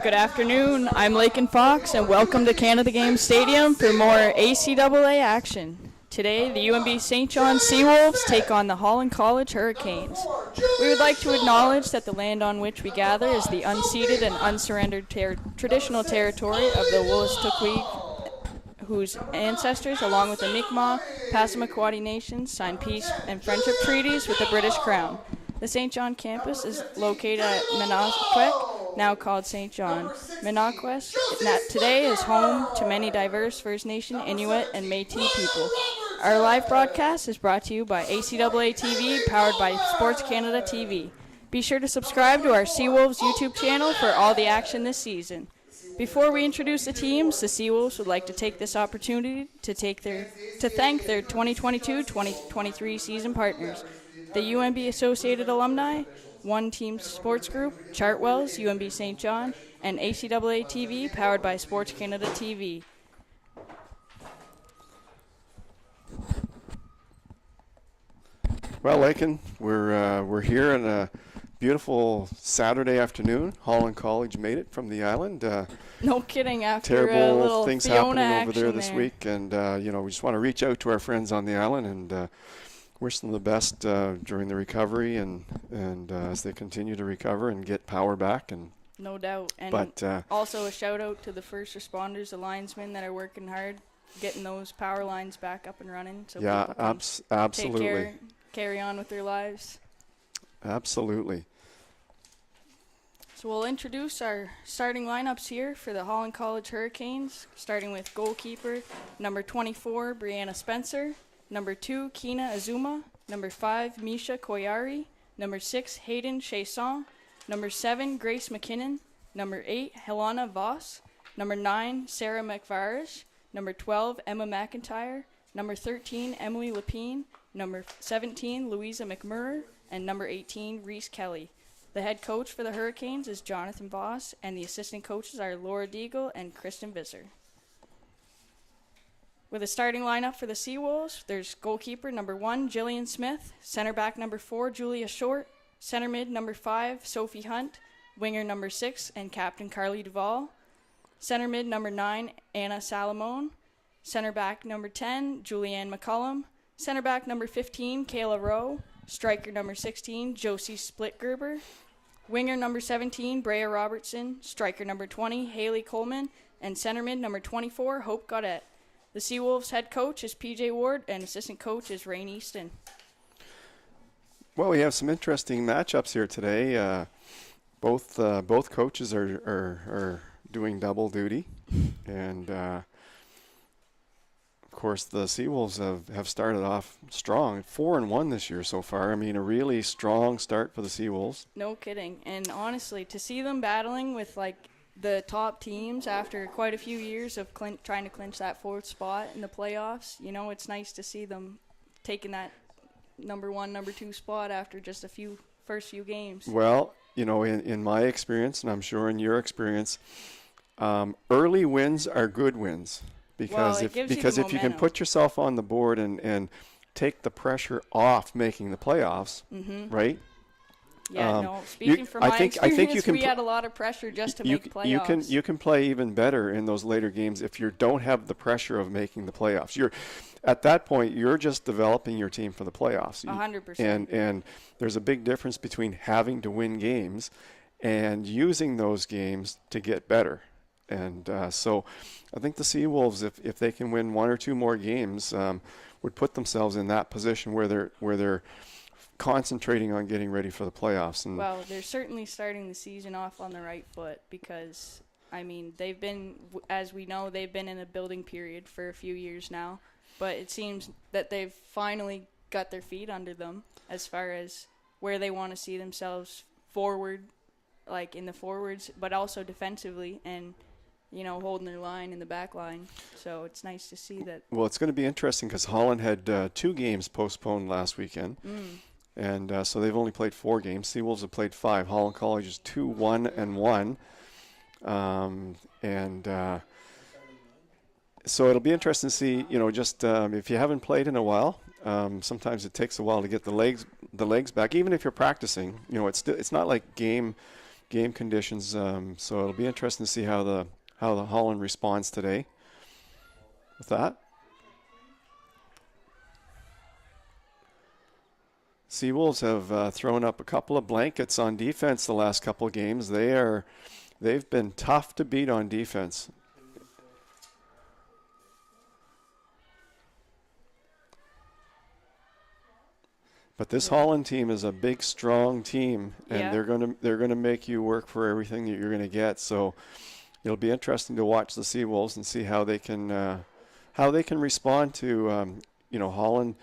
Good afternoon, I'm Lakin Fox, and welcome to Canada Games Stadium for more ACAA action. Today, the UNB St. John Seawolves take on the Holland College Hurricanes. We would like to acknowledge that the land on which we gather is the unceded and unsurrendered traditional territory of the Wolastoqey, whose ancestors, along with the Mi'kmaq, Passamaquoddy nations, signed peace and friendship treaties with the British Crown. The St. John campus is located at Manaquet, now called St. John. Manaquet today is home to many diverse First Nation, Inuit, and Métis people. Our live broadcast is brought to you by ACAA TV, powered by Sports Canada TV. Be sure to subscribe to our Seawolves YouTube channel for all the action this season. Before we introduce the teams, the Seawolves would like to take this opportunity to thank their 2022-2023 season partners, the UNB Associated Alumni, One Team Sports Group, Chartwells, UNB St. John, and ACAA TV, powered by Sports Canada TV. Well, Lakin, we're here on a beautiful Saturday afternoon. Holland College made it from the island. No kidding, after terrible a little things Fiona happening over there this there. week, and we just want to reach out to our friends on the island and wish them the best during the recovery and as they continue to recover and get power back. And no doubt, and also a shout out to the first responders, the linesmen that are working hard, getting those power lines back up and running. So yeah, absolutely. Carry on with their lives. Absolutely. So we'll introduce our starting lineups here for the Holland College Hurricanes, starting with goalkeeper number 24, Brianna Spencer, number 2, Kina Azuma, number 5, Misha Koyari, number 6, Hayden Chasson, number 7, Grace McKinnon, number 8, Helena Voss, number 9, Sarah McVarish, number 12, Emma McIntyre, number 13, Emily Lepine, number 17, Louisa McMurray, and number 18, Reese Kelly. The head coach for the Hurricanes is Jonathan Voss, and the assistant coaches are Laura Deagle and Kristen Visser. With a starting lineup for the Seawolves, there's goalkeeper number 1, Jillian Smith, center back number 4, Julia Short, center mid number 5, Sophie Hunt, winger number 6, and captain Carly Duvall, center mid number 9, Anna Salamone, center back number 10, Julianne McCullum, center back number 15, Kayla Rowe, striker number 16, Josie Splitgerber, winger number 17, Brea Robertson, striker number 20, Haley Coleman, and center mid number 24, Hope Gaudette. The Seawolves head coach is PJ Ward, and assistant coach is Rain Easton. Well, we have some interesting matchups here today. Both coaches are doing double duty, and of course the Seawolves have started off strong, 4-1 this year so far. I mean, a really strong start for the Seawolves. No kidding, and honestly, to see them battling with the top teams after quite a few years of trying to clinch that 4th spot in the playoffs, it's nice to see them taking that number 1, number 2 spot after just first few games. Well, in my experience, and I'm sure in your experience, early wins are good wins because if you can put yourself on the board and take the pressure off making the playoffs, right? Yeah, speaking from my experience, we had a lot of pressure just to make playoffs. You can play even better in those later games if you don't have the pressure of making the playoffs. At that point, you're just developing your team for the playoffs. 100%. And there's a big difference between having to win games and using those games to get better. And so I think the Seawolves, if they can win 1 or 2 more games, would put themselves in that position where they're concentrating on getting ready for the playoffs. And well, they're certainly starting the season off on the right foot because, they've been, as we know, they've been in a building period for a few years now, but it seems that they've finally got their feet under them as far as where they want to see themselves forward, in the forwards, but also defensively and, holding their line in the back line. So it's nice to see that. Well, it's going to be interesting because Holland had 2 games postponed last weekend. And so they've only played 4 games. Seawolves have played 5. Holland College is 2-1-1. So it'll be interesting to see, if you haven't played in a while, Sometimes it takes a while to get the legs back. Even if you're practicing, it's not like game conditions. So it'll be interesting to see how the Holland responds today with that. Seawolves have thrown up a couple of blankets on defense the last couple of games. They've been tough to beat on defense. But this Holland team is a big, strong team, and they're gonna make you work for everything that you're gonna get. So it'll be interesting to watch the Seawolves and see how they can respond to Holland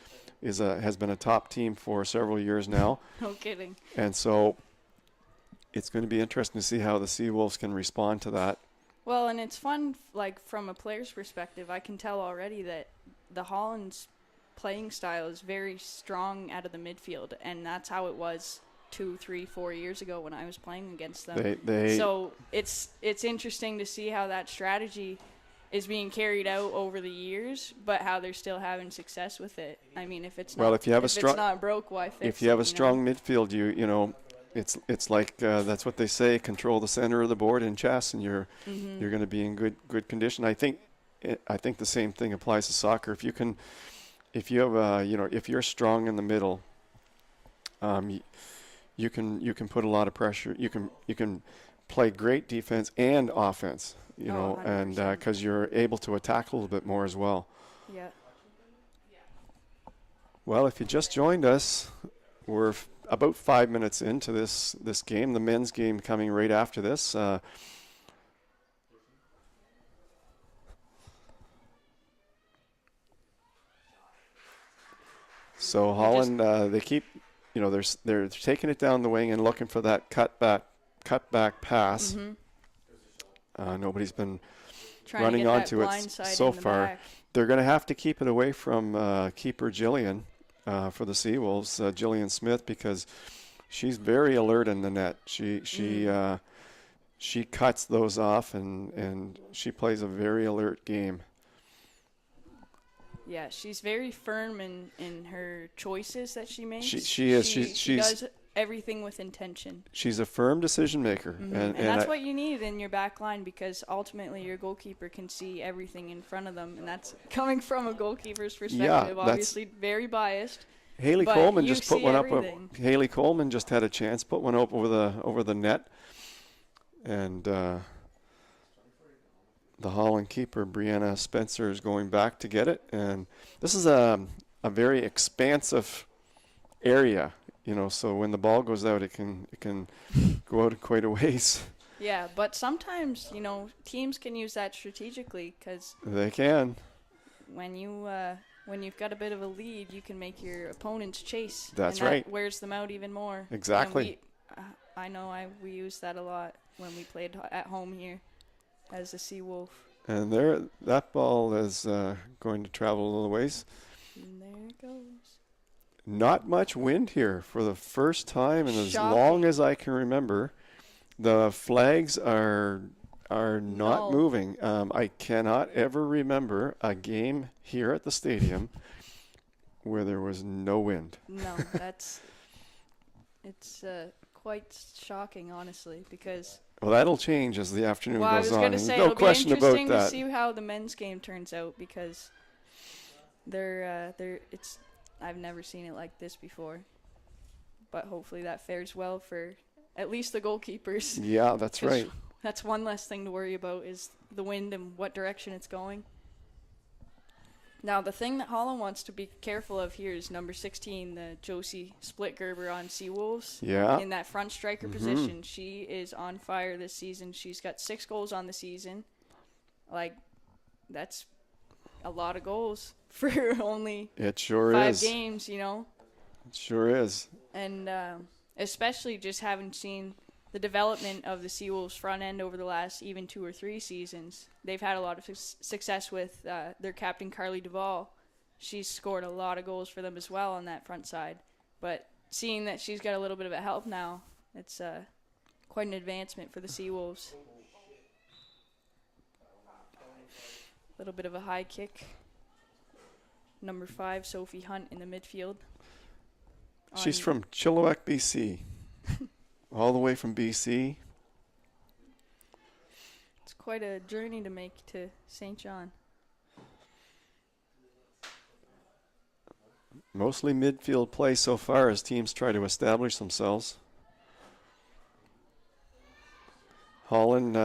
has been a top team for several years now. No kidding. And so it's going to be interesting to see how the Seawolves can respond to that. Well, and it's fun, like, from a player's perspective. I can tell already that the Holland's playing style is very strong out of the midfield, and that's how it was 2, 3, 4 years ago when I was playing against them. So it's interesting to see how that strategy is being carried out over the years, but how they're still having success with it. I mean, if it's not broke, why fix it? If you have a strong midfield, it's like that's what they say: control the center of the board in chess, and you're going to be in good condition. I think the same thing applies to soccer. If you're strong in the middle, you can put a lot of pressure. You can play great defense and offense. And because you're able to attack a little bit more as well. Yeah. Well, if you just joined us, we're about 5 minutes into this game, the men's game coming right after this. So Holland, they keep, they're taking it down the wing and looking for that cut back pass. Mm-hmm. Nobody's been running onto it so far. Back. They're going to have to keep it away from keeper Jillian for the Seawolves, Jillian Smith, because she's very alert in the net. She cuts those off and she plays a very alert game. Yeah, she's very firm in her choices that she makes. She is. She does everything with intention. She's a firm decision maker. Mm-hmm. And that's what you need in your back line, because ultimately your goalkeeper can see everything in front of them, and that's coming from a goalkeeper's perspective, obviously very biased. Haley Coleman just put one everything. up. Haley Coleman just had a chance, put one up over the net, and the Holland keeper Brianna Spencer is going back to get it. And this is a very expansive area. So when the ball goes out, it can go out quite a ways. Yeah, but sometimes, teams can use that strategically, because they can. When you've got a bit of a lead, you can make your opponents chase. That's and right. That wears them out even more. Exactly. I know we used that a lot when we played at home here as a Seawolf. And that ball is going to travel a little ways. And there it goes. Not much wind here for the first time in as long as I can remember. The flags are not moving. I cannot ever remember a game here at the stadium where there was no wind. No, it's quite shocking, honestly, because. Well, that'll change as the afternoon goes on. I was going to say, no question about that. It'll be interesting to see how the men's game turns out, because I've never seen it like this before, but hopefully that fares well for at least the goalkeepers. Yeah, that's right. That's one less thing to worry about, is the wind and what direction it's going. Now, the thing that Holland wants to be careful of here is number 16, the Josie Splitgerber on Seawolves. Yeah. In that front striker position. She is on fire this season. She's got 6 goals on the season. That's a lot of goals for only it sure 5 is. games, It sure is. And especially just having seen the development of the Seawolves front end over the last even 2 or 3 seasons. They've had a lot of success with their captain, Carly Duvall. She's scored a lot of goals for them as well on that front side. But seeing that she's got a little bit of a help now, it's quite an advancement for the Seawolves. A little bit of a high kick. number 5, Sophie Hunt in the midfield. She's from Chilliwack, BC. All the way from BC. It's quite a journey to make to St. John. Mostly midfield play so far as teams try to establish themselves. Holland,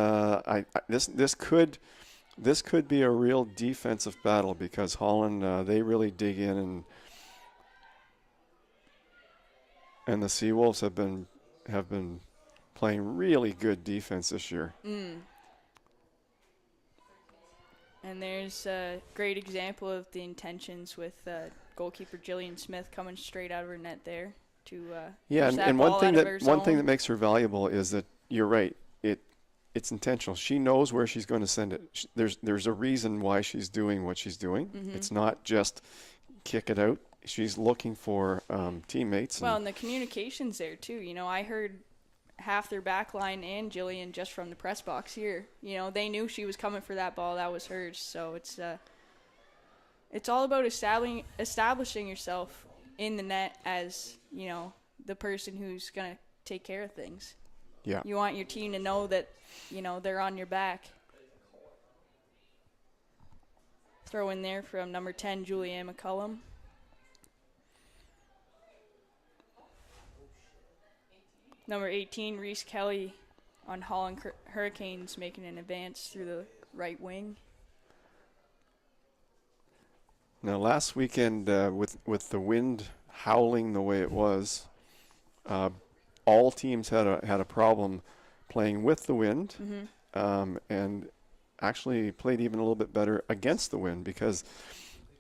this could be a real defensive battle because Holland, they really dig in, and the Seawolves have been playing really good defense this year. And there's a great example of the intentions with goalkeeper Jillian Smith coming straight out of her net there to push that and ball one thing out of her zone. makes her valuable is that you're right. It's intentional. She knows where she's going to send it. There's a reason why she's doing what she's doing. Mm-hmm. It's not just kick it out. She's looking for teammates. Well, and the communication's there too. You know, I heard half their back line and Jillian just from the press box here. You know, they knew she was coming for that ball. That was hers. So it's all about establishing yourself in the net as, you know, the person who's going to take care of things. Yeah. You want your team to know that, you know, they're on your back. Throw in there from number 10, Julianne McCullum. Number 18, Reese Kelly on Holland Hurricanes, making an advance through the right wing. Now, last weekend, with the wind howling the way it was, all teams had a problem playing with the wind, and actually played even a little bit better against the wind because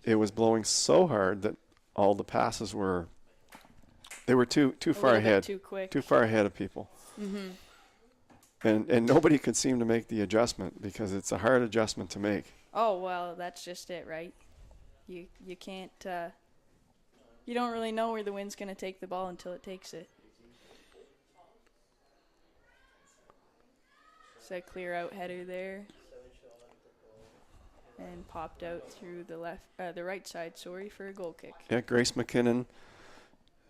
it was blowing so hard that all the passes were too far ahead, too quick, too far ahead of people. And nobody could seem to make the adjustment because it's a hard adjustment to make. Oh, well, that's just it, right? You can't, you don't really know where the wind's going to take the ball until it takes it. So a clear out header there. And popped out through the right side, for a goal kick. Yeah, Grace McKinnon,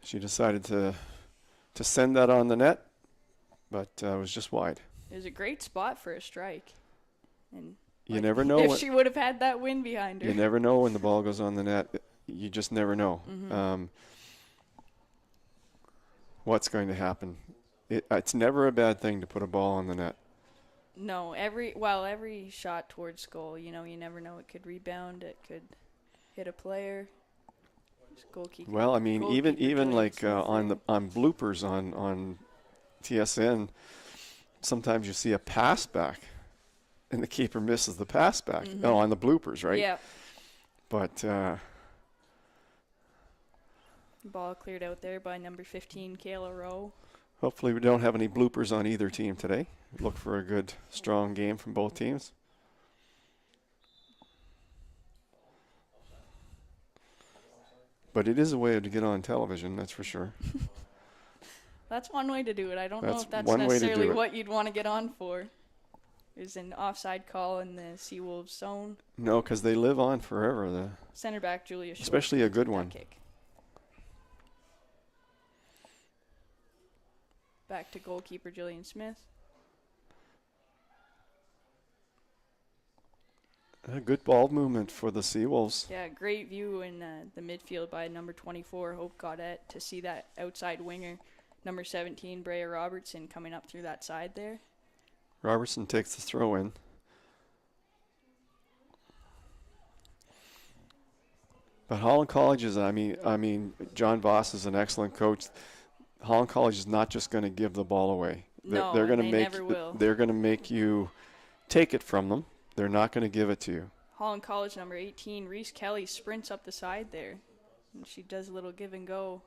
she decided to send that on the net, but it was just wide. It was a great spot for a strike. And you never know if she would have had that wind behind her. You never know when the ball goes on the net. You just never know what's going to happen. It's never a bad thing to put a ball on the net. No, every shot towards goal, you know, you never know. It could rebound. It could hit a player. Goalkeeper. Well, I mean, even like on bloopers on TSN, sometimes you see a pass back, and the keeper misses the pass back. Oh, on the bloopers, right? Yeah. But ball cleared out there by number 15, Kayla Rowe. Hopefully we don't have any bloopers on either team today. Look for a good, strong game from both teams. But it is a way to get on television, that's for sure. That's one way to do it. I don't know if that's one way to necessarily do it. what you'd want to get on for. Is an offside call in the Seawolves zone. No, because they live on forever. Center back Julia Schwartz. Especially a good one. Kick. Back to goalkeeper Jillian Smith. A good ball movement for the Seawolves. Yeah, great view in the midfield by number 24, Hope Gaudette, to see that outside winger, number 17, Brea Robertson, coming up through that side there. Robertson takes the throw in. But Holland College is, I mean, John Voss is an excellent coach. Holland College is not just going to give the ball away. No, they're going to they make never will. They're going to make you take it from them. They're not going to give it to you. Holland College number 18, Reese Kelly, sprints up the side there. And she does a little give and go,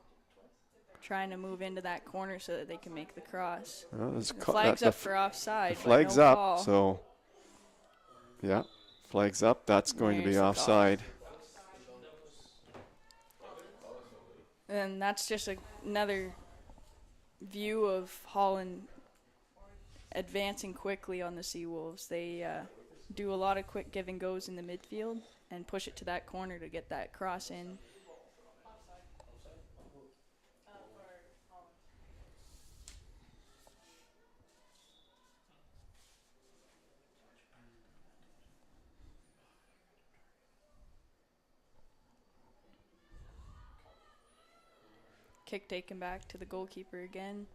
trying to move into that corner so that they can make the cross. Well, the flag's up for offside. The flag's no up, call. so yeah, flag's up. That's going to be offside. And that's just another view of Holland advancing quickly on the Seawolves. They do a lot of quick give and goes in the midfield. and push it to that corner to get that cross in. Kick taken back to the goalkeeper again.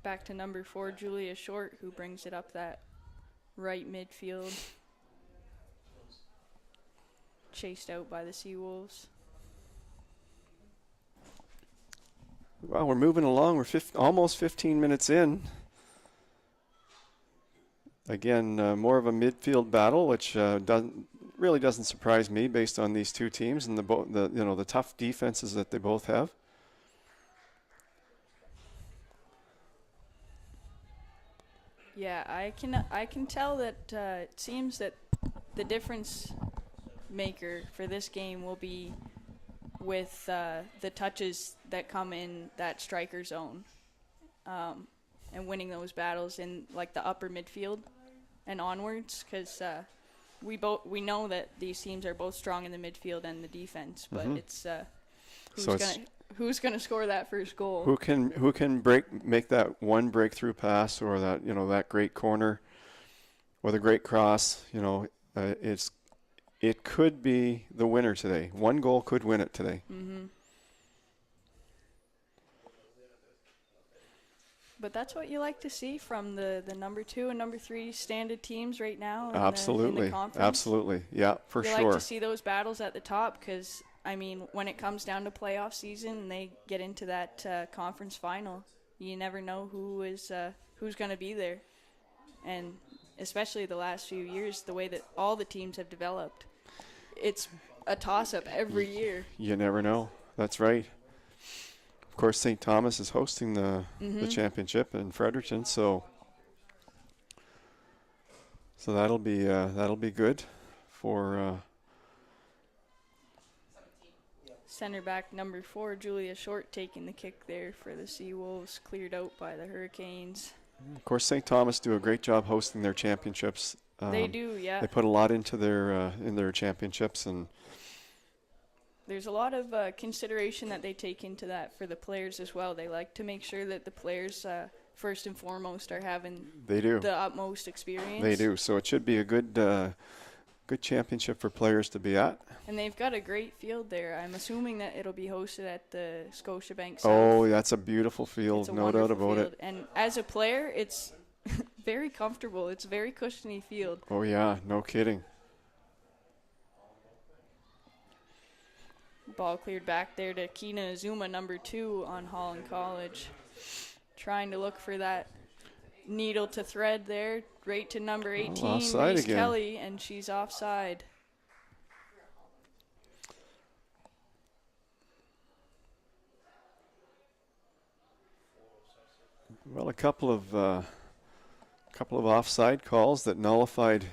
Back to number 4, Julia Short, who brings it up that right midfield. Chased out by the Seawolves. Well, we're moving along. We're almost 15 minutes in. Again, more of a midfield battle, which doesn't surprise me based on these two teams and the tough defenses that they both have. Yeah, I can tell that it seems that the difference maker for this game will be with the touches that come in that striker zone, and winning those battles in like the upper midfield and onwards, because we know that these teams are both strong in the midfield and the defense, but it's who's gonna score that first goal? Who can make that one breakthrough pass, or that great corner, or the great cross? It could be the winner today. One goal could win it today. Mm-hmm. But that's what you like to see from the number 2 and number 3 standard teams right now. In the conference. Absolutely. Yeah, for sure. You like to see those battles at the top because, I mean, when it comes down to playoff season and they get into that conference final, you never know who's going to be there. And especially the last few years, the way that all the teams have developed, it's a toss-up every year. You never know. That's right. Of course, St. Thomas is hosting the championship in Fredericton, so that'll be good for center back number 4, Julia Short, taking the kick there for the Seawolves, cleared out by the Hurricanes. Of course, St. Thomas do a great job hosting their championships. They do, yeah. They put a lot into their championships, and there's a lot of consideration that they take into that for the players as well. They like to make sure that the players, first and foremost, are having the utmost experience. They do. So it should be a good championship for players to be at. And they've got a great field there. I'm assuming that it'll be hosted at the Scotiabank South. Oh, that's a beautiful field, no doubt about it. And as a player, it's very comfortable. It's a very cushiony field. Oh, yeah, no kidding. Ball cleared back there to Kina Azuma, number 2 on Holland College. Trying to look for that needle to thread there, right to number 18, Reese Kelly, and she's offside. Well, a couple of offside calls that nullified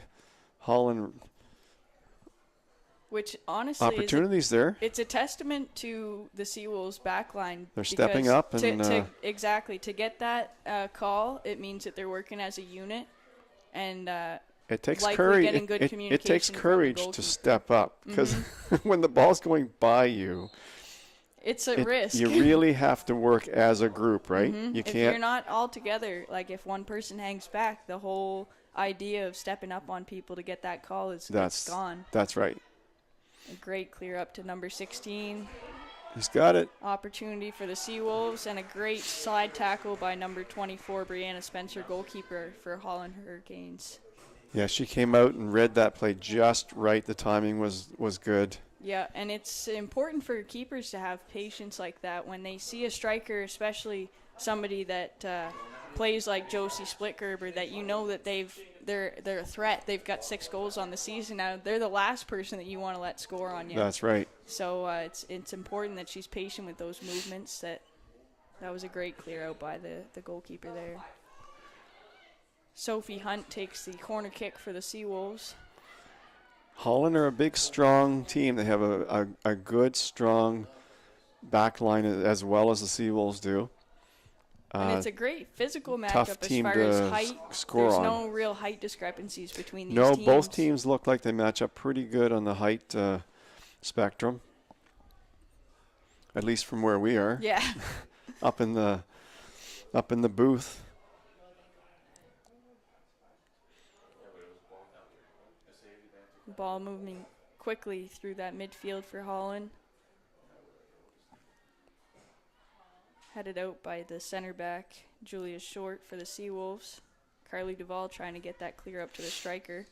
Holland. Which honestly, opportunities there. It's a testament to the Seawolves backline. They're stepping up and exactly to get that call. It means that they're working as a unit, and it takes courage. It takes courage to step up, because when the ball's going by you, it's a risk. You really have to work as a group, right? You can't. If you're not all together, like if one person hangs back, the whole idea of stepping up on people to get that call is gone. That's right. A great clear up to number 16. He's got it. Opportunity for the Seawolves, and a great side tackle by number 24, Brianna Spencer, goalkeeper for Holland Hurricanes. Yeah, she came out and read that play just right. The timing was good. Yeah, and it's important for keepers to have patience like that when they see a striker, especially somebody that plays like Josie Splitgerber, that you know that they're a threat. They've got 6 goals on the season now. They're the last person that you want to let score on you. That's right. So it's important that she's patient with those movements. That was a great clear out by the goalkeeper there. Sophie Hunt takes the corner kick for the Seawolves. Holland are a big, strong team. They have a good, strong back line as well as the Seawolves do. And it's a great physical tough matchup as team far to as height. score There's on. no real height discrepancies between these No, teams. both teams look like they match up pretty good on the height spectrum, at least from where we are. Yeah. up in the booth. Ball moving quickly through that midfield for Holland. Headed out by the center back, Julia Short for the Seawolves. Carly Duvall trying to get that clear up to the striker.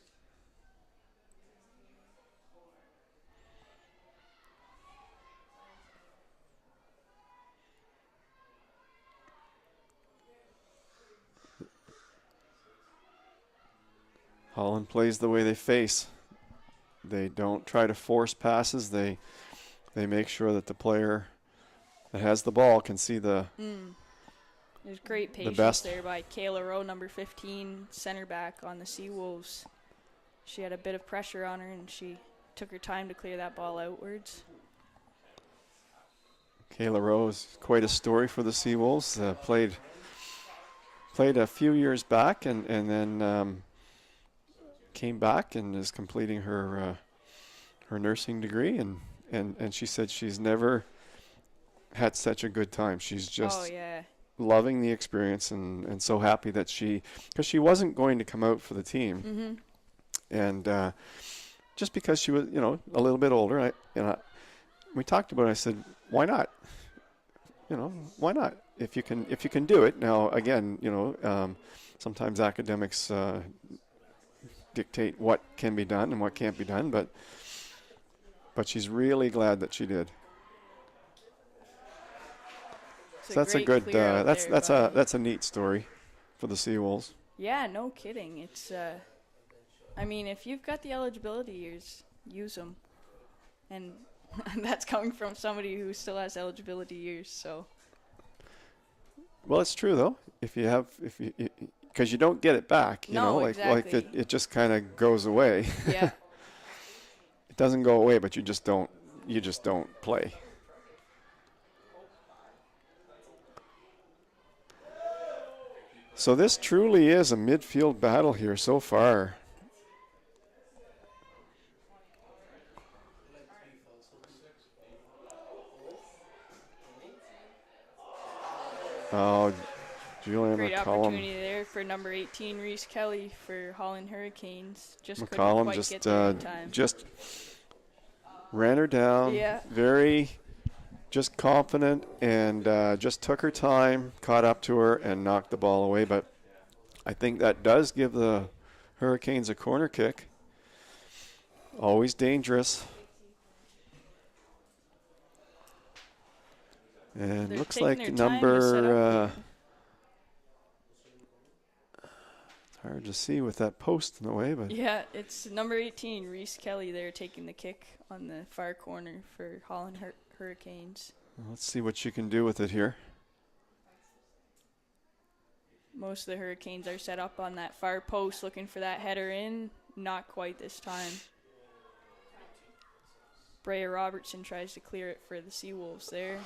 Holland plays the way they face. They don't try to force passes. They make sure that the player that has the ball can see the There's great patience best. there by Kayla Rowe, number 15, center back on the Seawolves. She had a bit of pressure on her, and she took her time to clear that ball outwards. Kayla Rose, quite a story for the Seawolves. Played a few years back and then came back and is completing her nursing degree. And she said she's never had such a good time. She's just loving the experience and so happy that because she wasn't going to come out for the team. And just because she was, a little bit older, we talked about it. I said, why not? Why not? If you can do it. Now, again, sometimes academics dictate what can be done and what can't be done, but she's really glad that she did. So that's a good. That's a neat story for the Seawolves. Yeah, no kidding. It's. I mean, if you've got the eligibility years, use them, and that's coming from somebody who still has eligibility years. So. Well, it's true though. Because you don't get it back, exactly. like it just kind of goes away. Yeah. It doesn't go away, but you just don't play. So this truly is a midfield battle here so far. Oh, Julian Great McCollum. opportunity there for number 18, Reese Kelly for Holland Hurricanes. Just couldn't McCollum quite just get there in time. just ran her down. Yeah. Very just confident and just took her time, caught up to her, and knocked the ball away. But I think that does give the Hurricanes a corner kick. Always dangerous. And They're looks taking like their time to set number. up It's hard to see with that post in the way, but yeah, it's number 18, Reese Kelly there taking the kick on the far corner for Holland Hurricanes. let's see what she can do with it here. Most of the Hurricanes are set up on that far post looking for that header in. Not quite this time. Brea Robertson tries to clear it for the Seawolves there.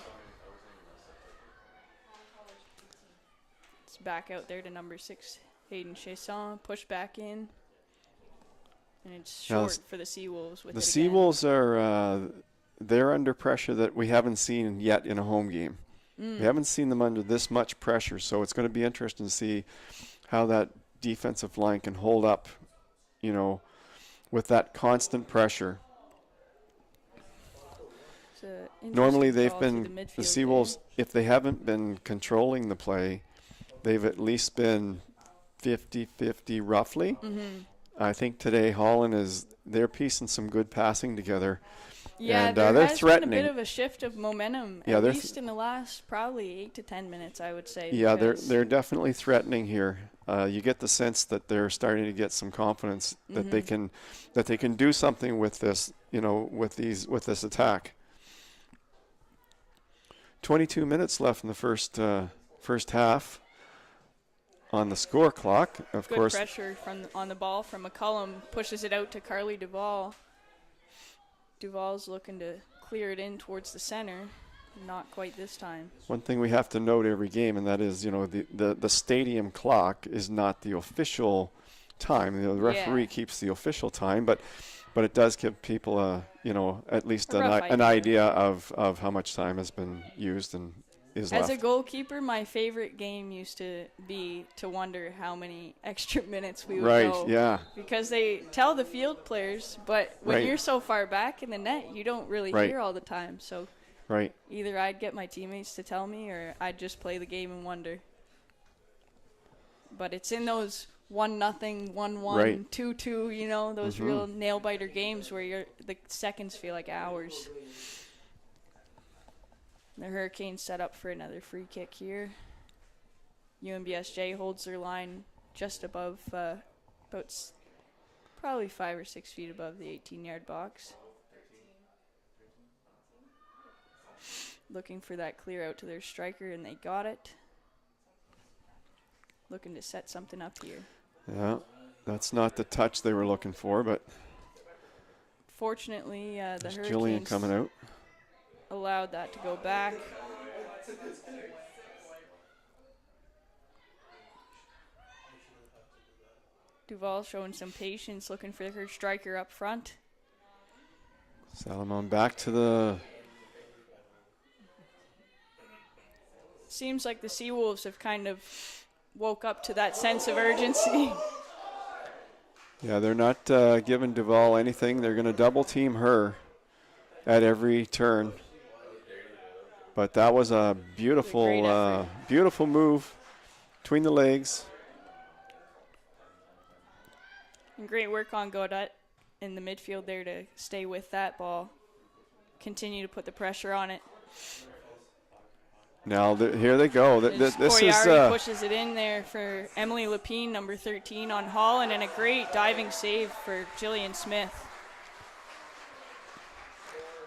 It's back out there to number 6, Hayden Chasson. Push back in. And it's short for the Seawolves. The Seawolves are they're under pressure that we haven't seen yet in a home game. We haven't seen them under this much pressure, so it's going to be interesting to see how that defensive line can hold up, with that constant pressure. Normally they've been, the Seawolves, if they haven't been controlling the play, they've at least been 50-50 roughly. I think today Holland they're piecing some good passing together. Yeah, and there they're has threatening. been a bit of a shift of momentum, at least in the last probably 8 to 10 minutes, I would say. Yeah, they're definitely threatening here. You get the sense that they're starting to get some confidence that they can do something with this, with this attack. 22 minutes left in the first half on the score clock. Of Good course, pressure on the ball from McCullum, pushes it out to Carly Duvall. Duvall's looking to clear it in towards the center. Not quite this time. One thing we have to note every game, and that is, you know, the stadium clock is not the official time. You know, the referee keeps the official time, but it does give people at least an idea of how much time has been used and is left. As a goalkeeper, my favorite game used to be to wonder how many extra minutes we would go. Right, yeah. Because they tell the field players, but when you're so far back in the net, you don't really hear all the time. So either I'd get my teammates to tell me or I'd just play the game and wonder. But it's in those 1-0, 1-1, 2-2, you know, those real nail-biter games where the seconds feel like hours. The Hurricanes set up for another free kick here. UNBSJ holds their line just above, probably 5 or 6 feet above the 18-yard box. Looking for that clear out to their striker, and they got it. Looking to set something up here. Yeah, that's not the touch they were looking for, but fortunately, the Hurricanes Jillian coming out. Allowed that to go back. Duval showing some patience, looking for her striker up front. Salomon back to the... Seems like the Seawolves have kind of woke up to that sense of urgency. Yeah, they're not giving Duval anything. They're going to double team her at every turn. But that was a beautiful, beautiful move between the legs. And great work on Godet in the midfield there to stay with that ball. Continue to put the pressure on it. Now here they go. This is pushes it in there for Emily Lapine, number 13 on Holland, and a great diving save for Jillian Smith.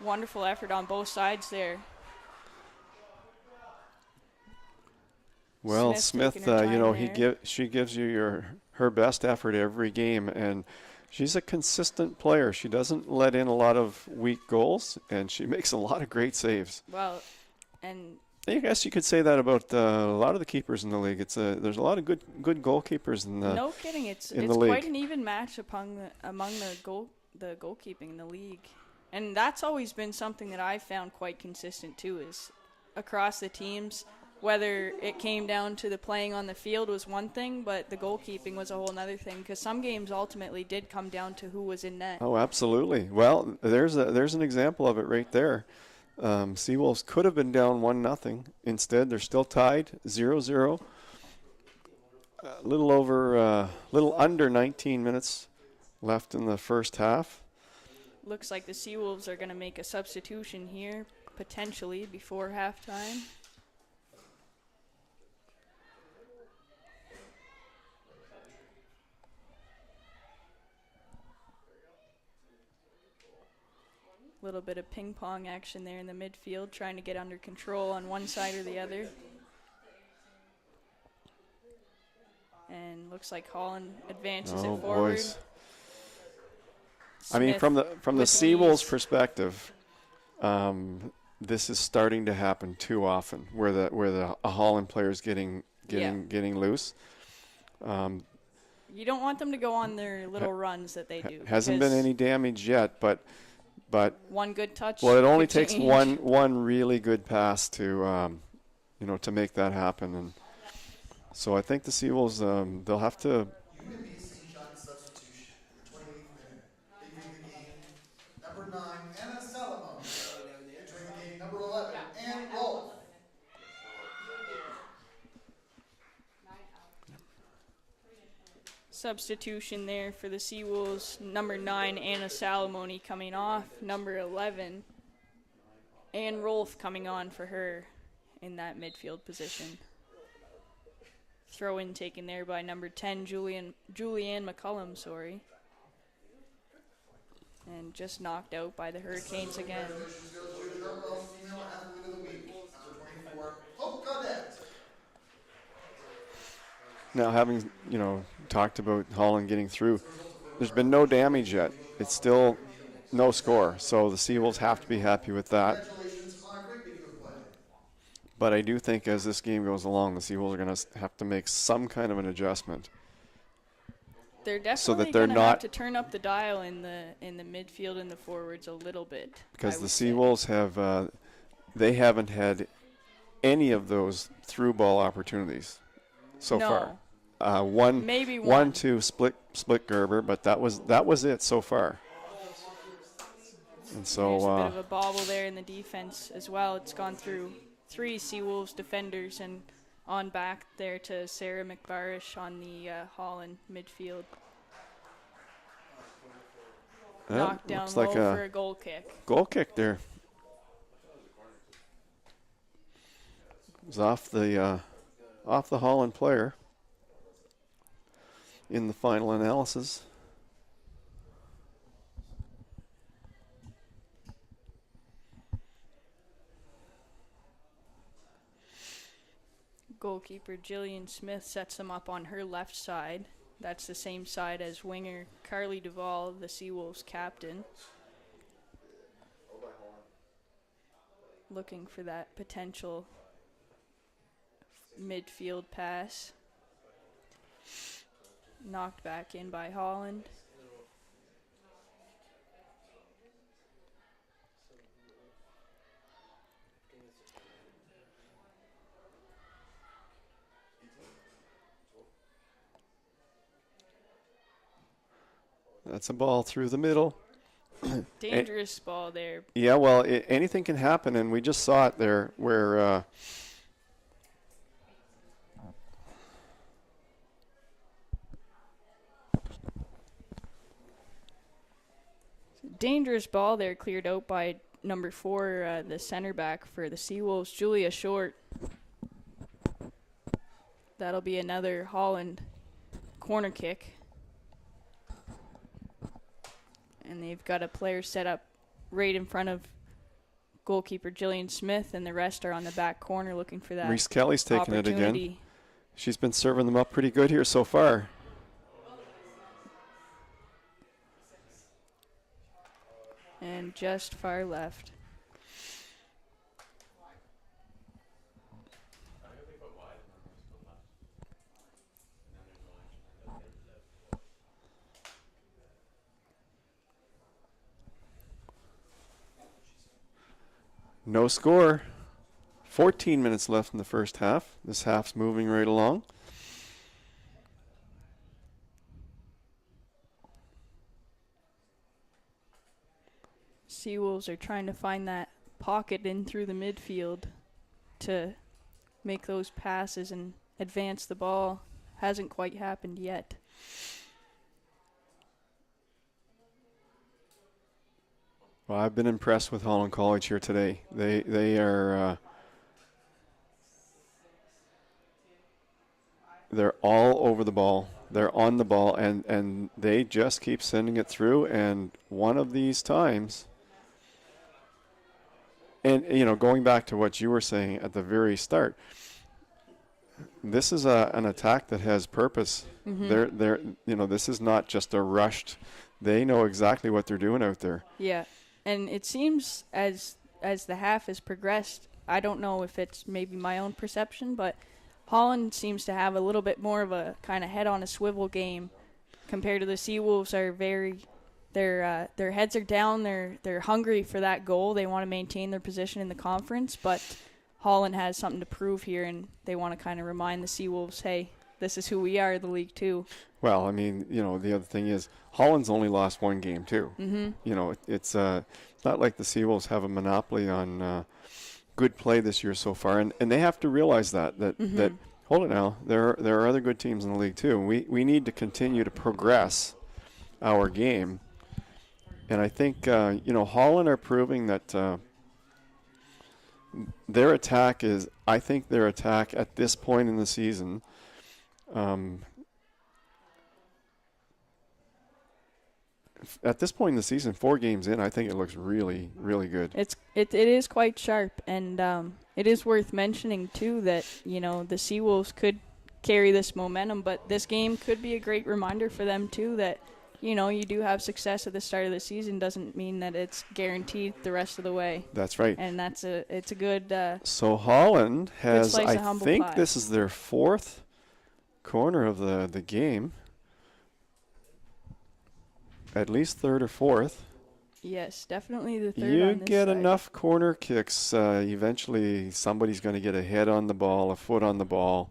Wonderful effort on both sides there. Well, Smith, she gives you her best effort every game, and she's a consistent player. She doesn't let in a lot of weak goals, and she makes a lot of great saves. Well, and I guess you could say that about a lot of the keepers in the league. There's a lot of good goalkeepers in the no kidding. It's league. Quite an even match among the goalkeeping in the league, and that's always been something that I've found quite consistent too. Is across the teams, whether it came down to the playing on the field was one thing, but the goalkeeping was a whole other thing. Because some games ultimately did come down to who was in net. Oh, absolutely. Well, there's an example of it right there. Seawolves could have been down 1-0. Instead, they're still tied 0-0. Little under 19 minutes left in the first half. Looks like the Seawolves are going to make a substitution here, potentially before halftime. Little bit of ping pong action there in the midfield, trying to get under control on one side or the other. And looks like Holland advances it forward. Boys. I mean, from the Seawolves perspective, this is starting to happen too often, where the Holland players getting loose. You don't want them to go on their little runs that they do. Hasn't been any damage yet, but one good touch. Well, it only takes one really good pass to to make that happen, and so I think the Seawolves they'll have to. UNBSJ substitution, 28th minute. Entering the game, number 9, Anna Salomon. Entering the game, number 11, Ann Rolfe. Substitution there for the Seawolves. Number 9, Anna Salamoni coming off. Number 11, Ann Rolfe coming on for her in that midfield position. Throw in taken there by number 10, Julianne McCullum, sorry. And just knocked out by the Hurricanes again. Now, having talked about Holland getting through, there's been no damage yet. It's still no score, so the Seawolves have to be happy with that. But I do think as this game goes along, the Seawolves are going to have to make some kind of an adjustment. They're definitely So that they're going to not- have to turn up the dial in the midfield and the forwards a little bit. Because I the would say. Seawolves have, they haven't had any of those through ball opportunities so No. far. One, Maybe one one. to split Gerber, but that was it so far. And so There's a bit of a bobble there in the defense as well. It's gone through 3 Seawolves defenders and on back there to Sarah McBarish on the Holland midfield. Knocked down looks low like for a goal kick. goal kick there. It was off the Holland player in the final analysis. Goalkeeper Jillian Smith sets them up on her left side. That's the same side as winger Carly Duvall, the Seawolves captain. Looking for that potential midfield pass. Knocked back in by Holland. That's a ball through the middle. Dangerous ball there. Yeah, well, anything can happen, and we just saw it there where Dangerous ball there, cleared out by number 4, the center back for the Seawolves, Julia Short. That'll be another Holland corner kick. And they've got a player set up right in front of goalkeeper Jillian Smith, and the rest are on the back corner looking for that Reese Kelly's taking it again. opportunity. She's been serving them up pretty good here so far. And just far left. No score. 14 minutes left in the first half. This half's moving right along. Seawolves are trying to find that pocket in through the midfield to make those passes and advance the ball. Hasn't quite happened yet. Well, I've been impressed with Holland College here today. They are they're all over the ball. They're on the ball, and they just keep sending it through. And one of these times, and going back to what you were saying at the very start, this is an attack that has purpose. Mm-hmm. This is not just a rushed. They know exactly what they're doing out there. Yeah, and it seems as the half has progressed, I don't know if it's maybe my own perception, but Holland seems to have a little bit more of a kind of head on a swivel game compared to the Seawolves. Are their heads are down. They're hungry for that goal. They want to maintain their position in the conference, but Holland has something to prove here, and they want to kind of remind the Seawolves, hey, this is who we are, the league too. Well, I mean, the other thing is Holland's only lost one game too. Mm-hmm. It's not like the Seawolves have a monopoly on good play this year so far, and they have to realize that hold it now, there are other good teams in the league too. We need to continue to progress our game, and I think Holland are proving that their attack at this point in the season. At this point in the season, 4 games in, I think it looks really, really good. It is quite sharp, and it is worth mentioning too that the Seawolves could carry this momentum, but this game could be a great reminder for them too that you do have success at the start of the season doesn't mean that it's guaranteed the rest of the way. That's right. And it's a good So Holland has, slice of I humble think pie. this is their fourth corner of the game. At least third or fourth. Yes, definitely the third You on this get side. enough corner kicks, eventually somebody's going to get a head on the ball, a foot on the ball,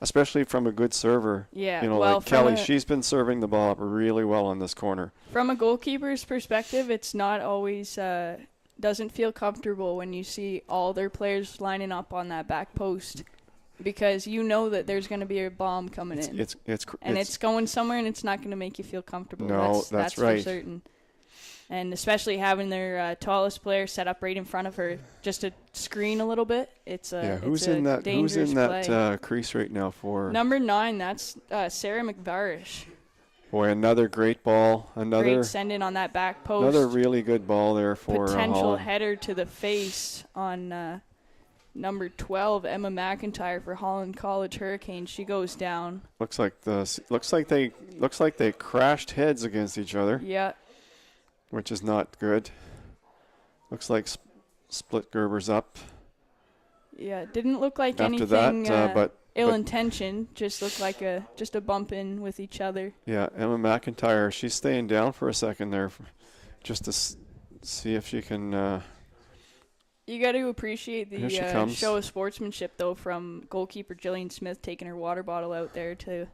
especially from a good server. Yeah, Like Kelly, she's been serving the ball up really well on this corner. From a goalkeeper's perspective, it's not always doesn't feel comfortable when you see all their players lining up on that back post, because you know that there's going to be a bomb coming in. It's going somewhere, and it's not going to make you feel comfortable. No, that's right. For certain. And especially having their tallest player set up right in front of her just to screen a little bit. Who's in that play. crease right now for number 9? That's Sarah McVarish. Boy, another great ball. Great send in on that back post. Another really good ball there for potential Holland. header to the face on number 12, Emma McIntyre for Holland College Hurricanes. She goes down. Looks like they crashed heads against each other. Yeah. Which is not good. Looks like split Gerber's up. Yeah, it didn't look like after anything that, ill-intentioned. Just looked like just a bump in with each other. Yeah, Emma McIntyre, she's staying down for a second there, just to see if she can. You got to appreciate the comes. show of sportsmanship, though, from goalkeeper Jillian Smith taking her water bottle out there to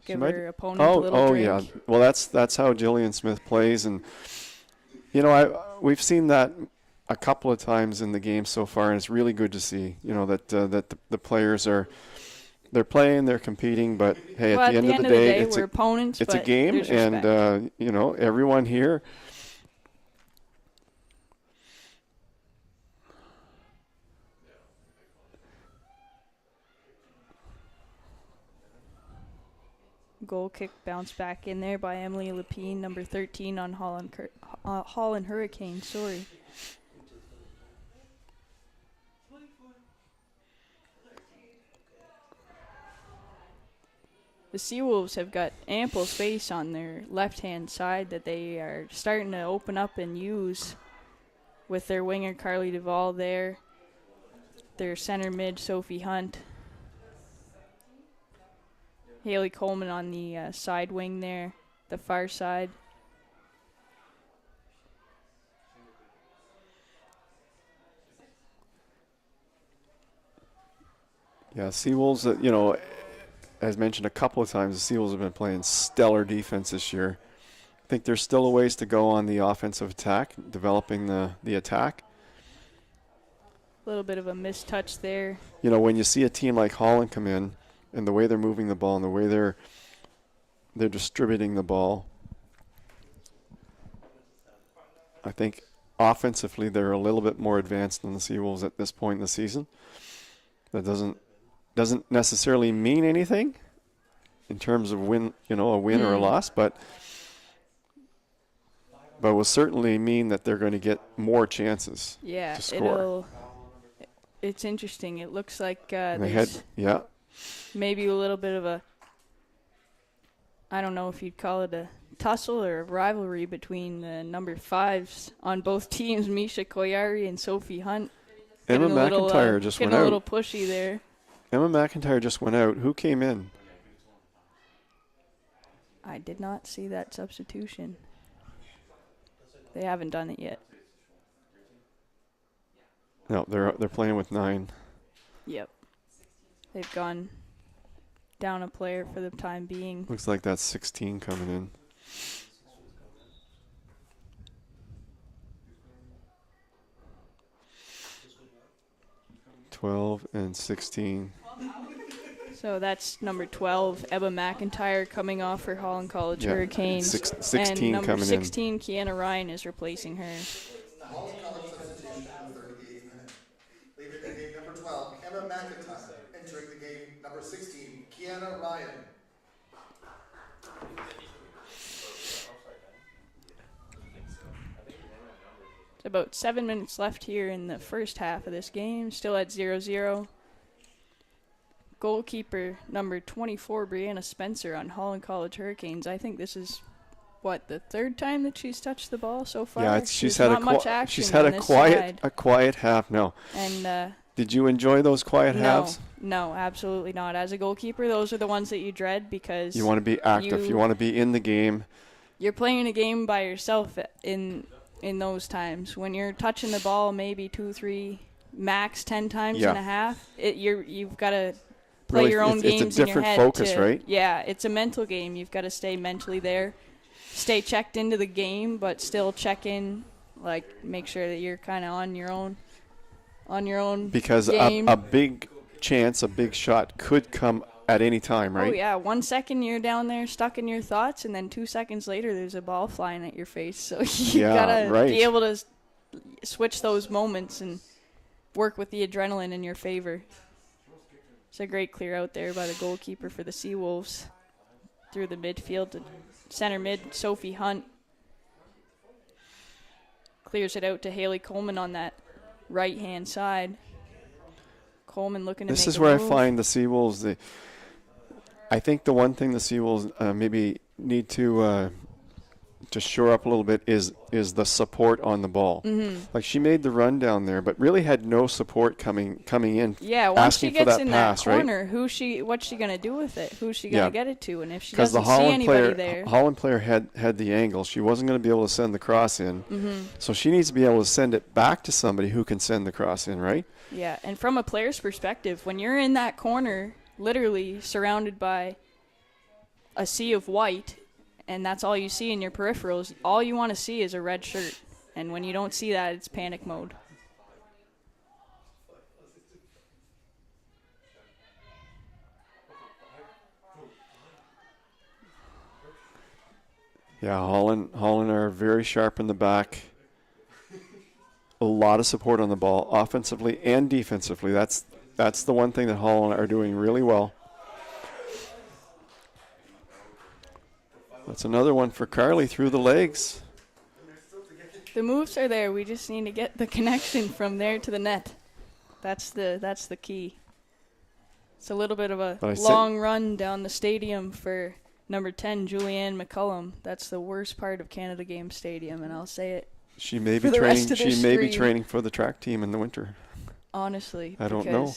give her opponent a little drink. Oh, yeah. Well, that's how Jillian Smith plays, and we've seen that a couple of times in the game so far, and it's really good to see. That the players they're playing, they're competing, but hey, at the end of the day, we're opponents. It's a game, and everyone here. Goal kick bounced back in there by Emily Lepine, number 13 on Holland Hurricane. Sorry. The Seawolves have got ample space on their left-hand side that they are starting to open up and use with their winger Carly Duvall there, their center mid Sophie Hunt, Haley Coleman on the side wing there, the far side. Yeah, Seawolves, as mentioned a couple of times, the Seawolves have been playing stellar defense this year. I think there's still a ways to go on the offensive attack, developing the attack. A little bit of a mistouch there. When you see a team like Holland come in, and the way they're moving the ball and the way they're distributing the ball, I think offensively they're a little bit more advanced than the Seawolves at this point in the season. That doesn't necessarily mean anything in terms of a win or a loss, but will certainly mean that they're going to get more chances to score. It's interesting. It looks like maybe a little bit of a, I don't know if you'd call it a tussle or a rivalry between the number 5s on both teams, Misha Koyari and Sophie Hunt. Emma McIntyre just went out. Getting a little pushy there. Emma McIntyre just went out. Who came in? I did not see that substitution. They haven't done it yet. No, they're playing with 9. Yep. They've gone down a player for the time being. Looks like that's 16 coming in. $12 and 16. So that's number 12, Emma McIntyre, coming off for Holland College Hurricanes. 16 and number coming 16, in. Kiana Ryan, is replacing her. Holland College substitution in the 38th minute. Leaving the game number 12, Emma McIntyre. Entering the game number 16, Kiana Ryan. It's about 7 minutes left here in the first half of this game. Still at 0-0. Goalkeeper number 24, Brianna Spencer on Holland College Hurricanes. I think this is what, the third time that she's touched the ball so far? Yeah, She's not much action she's had on a this quiet side. half. No. And Did you enjoy those quiet halves? No, absolutely not. As a goalkeeper, those are the ones that you dread because You want to be active. You want to be in the game. You're playing a game by yourself in those times. When you're touching the ball maybe 2, 3, max 10 times and a half, you've got to play really, your own games it's a different in your head. Focus, right? Yeah, it's a mental game. You've got to stay mentally there, stay checked into the game, but still check in, like make sure that you're kind of on your own because game. a big chance, a big shot could come at any time, right? Oh, yeah. 1 second you're down there stuck in your thoughts, and then 2 seconds later there's a ball flying at your face. So you got to be able to switch those moments and work with the adrenaline in your favor. It's a great clear out there by the goalkeeper for the Seawolves through the midfield to center mid. Sophie Hunt clears it out to Haley Coleman on that right-hand side. Coleman looking to make a move. This is where I find the Seawolves, I think the one thing the Seawolves maybe need to shore up a little bit is the support on the ball. Mm-hmm. Like she made the run down there, but really had no support coming in. Yeah, once she gets in pass, that corner, right? what's she gonna do with it? Who's she gonna get it to? And if she Because doesn't see anybody there, Holland player had the angle. She wasn't going to be able to send the cross in. Mm-hmm. So she needs to be able to send it back to somebody who can send the cross in, right? Yeah, and from a player's perspective, when you're in that corner, literally surrounded by a sea of white, and that's all you see in your peripherals, all you want to see is a red shirt. And when you don't see that, it's panic mode. Yeah, Holland are very sharp in the back. A lot of support on the ball, offensively and defensively. That's the one thing that Holland are doing really well. That's another one for Carly through the legs. The moves are there. We just need to get the connection from there to the net. That's the key. It's a little bit of a long run down the stadium for number 10, Julianne McCullum. That's the worst part of Canada Game Stadium, and I'll say it. She may be training. She may be training for the track team in the winter. Honestly, I don't know.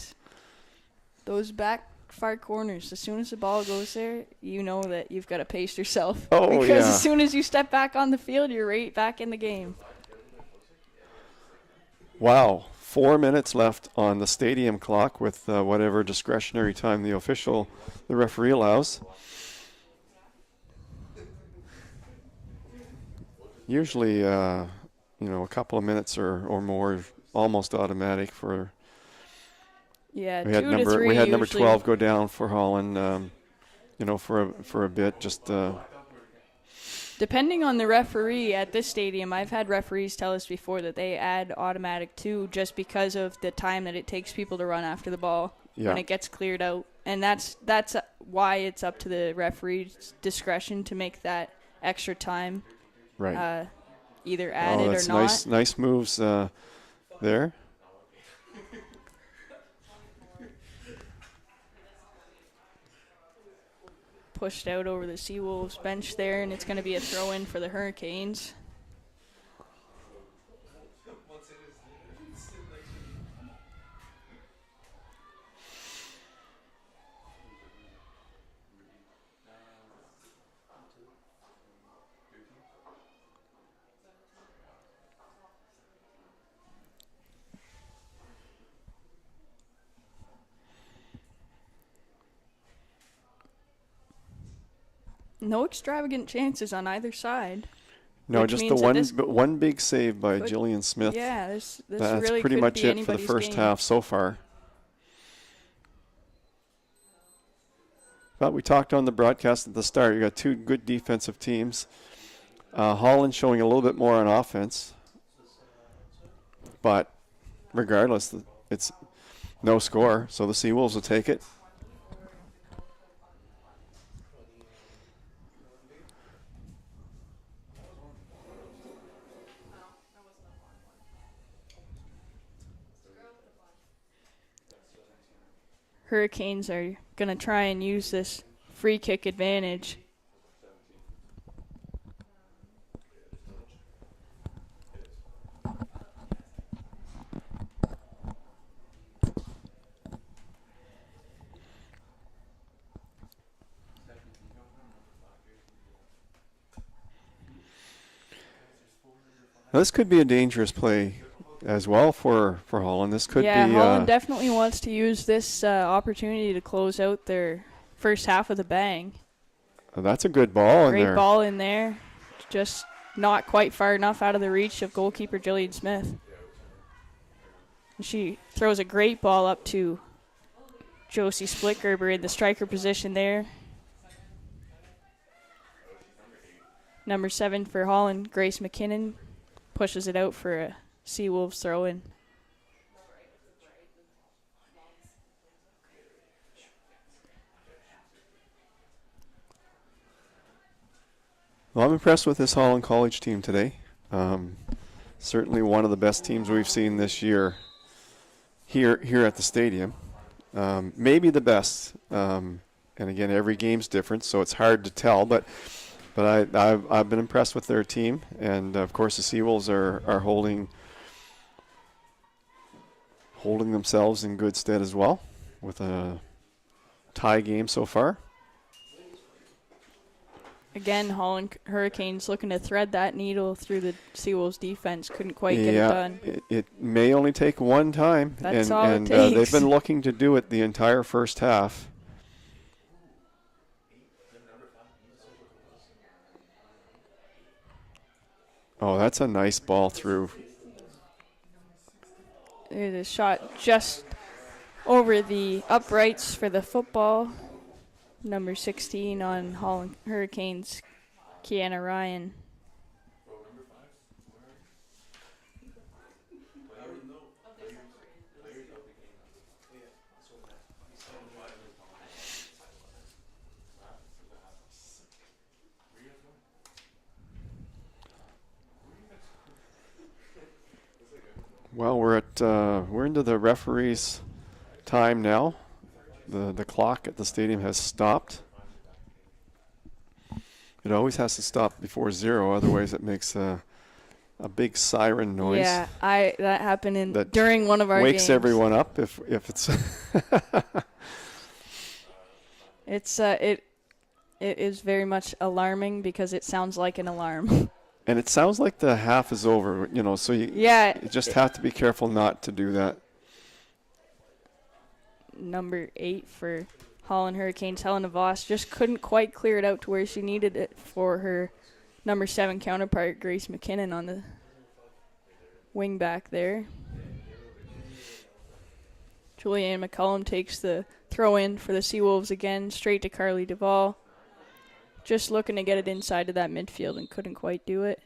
Those back far corners, as soon as the ball goes there, you know that you've got to pace yourself. Oh, because as soon as you step back on the field, you're right back in the game. Wow. 4 minutes left on the stadium clock with whatever discretionary time the referee allows. Usually, a couple of minutes or more, almost automatic for. Yeah, we had 2 to 3. We had number 12 go down for Holland. For a bit, just. Depending on the referee at this stadium, I've had referees tell us before that they add automatic 2 just because of the time that it takes people to run after the ball when it gets cleared out, and that's why it's up to the referee's discretion to make that extra time. Right. Either added or not. That's nice moves there. Pushed out over the Seawolves bench there, and it's going to be a throw-in for the Hurricanes. No extravagant chances on either side. No, just the one big save by Jillian Smith. Yeah, this that's really pretty could much be it for the first game. half so far. But we talked on the broadcast at the start. You got 2 good defensive teams. Holland showing a little bit more on offense, but regardless, it's no score, so the Seawolves will take it. Hurricanes are going to try and use this free kick advantage. This could be a dangerous play as well for Holland. This could Yeah, be. Holland definitely wants to use this opportunity to close out their first half with a bang. That's a good ball in Great there. ball in there. Just not quite far enough out of the reach of goalkeeper Jillian Smith. She throws a great ball up to Josie Splitgerber in the striker position there. Number 7 for Holland, Grace McKinnon, pushes it out for a Seawolves throw-in. Well, I'm impressed with this Holland College team today. Certainly one of the best teams we've seen this year here at the stadium. Maybe the best. And again, every game's different, so it's hard to tell. But I've been impressed with their team, and of course the Seawolves are holding themselves in good stead as well, with a tie game so far. Again, Holland Hurricanes looking to thread that needle through the Seawolves defense. Couldn't quite get it done. It may only take one time. That's all it takes. They've been looking to do it the entire first half. Oh, that's a nice ball through. There's a shot just over the uprights for the football. Number 16 on Holland Hurricanes, Kiana Ryan. Well, we're into the referee's time now. The clock at the stadium has stopped. It always has to stop before 0, otherwise it makes a big siren noise. Yeah, that happened during one of our wakes games. Everyone up if it's. It is very much alarming because it sounds like an alarm. And it sounds like the half is over, so you just have to be careful not to do that. Number 8 for Holland Hurricanes, Helena Voss, just couldn't quite clear it out to where she needed it for her number 7 counterpart, Grace McKinnon, on the wing back there. Julianne McCullum takes the throw in for the Seawolves again, straight to Carly Duvall. Just looking to get it inside of that midfield and couldn't quite do it.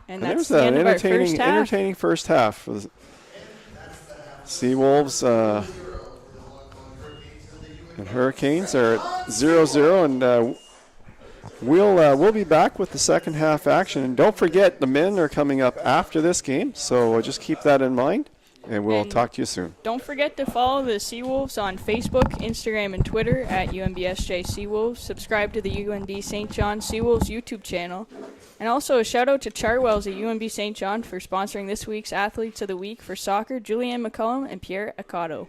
And that's the end of our first half. Entertaining first half for the Seawolves. And Hurricanes are at 0-0, and we'll be back with the second half action. And don't forget, the men are coming up after this game, so just keep that in mind, and we'll talk to you soon. Don't forget to follow the Seawolves on Facebook, Instagram, and Twitter at UNBSJ Seawolves. Subscribe to the UNB St. John Seawolves YouTube channel. And also a shout out to Chartwells at UNB St. John for sponsoring this week's Athletes of the Week for soccer, Julianne McCullum and Pierre Accato.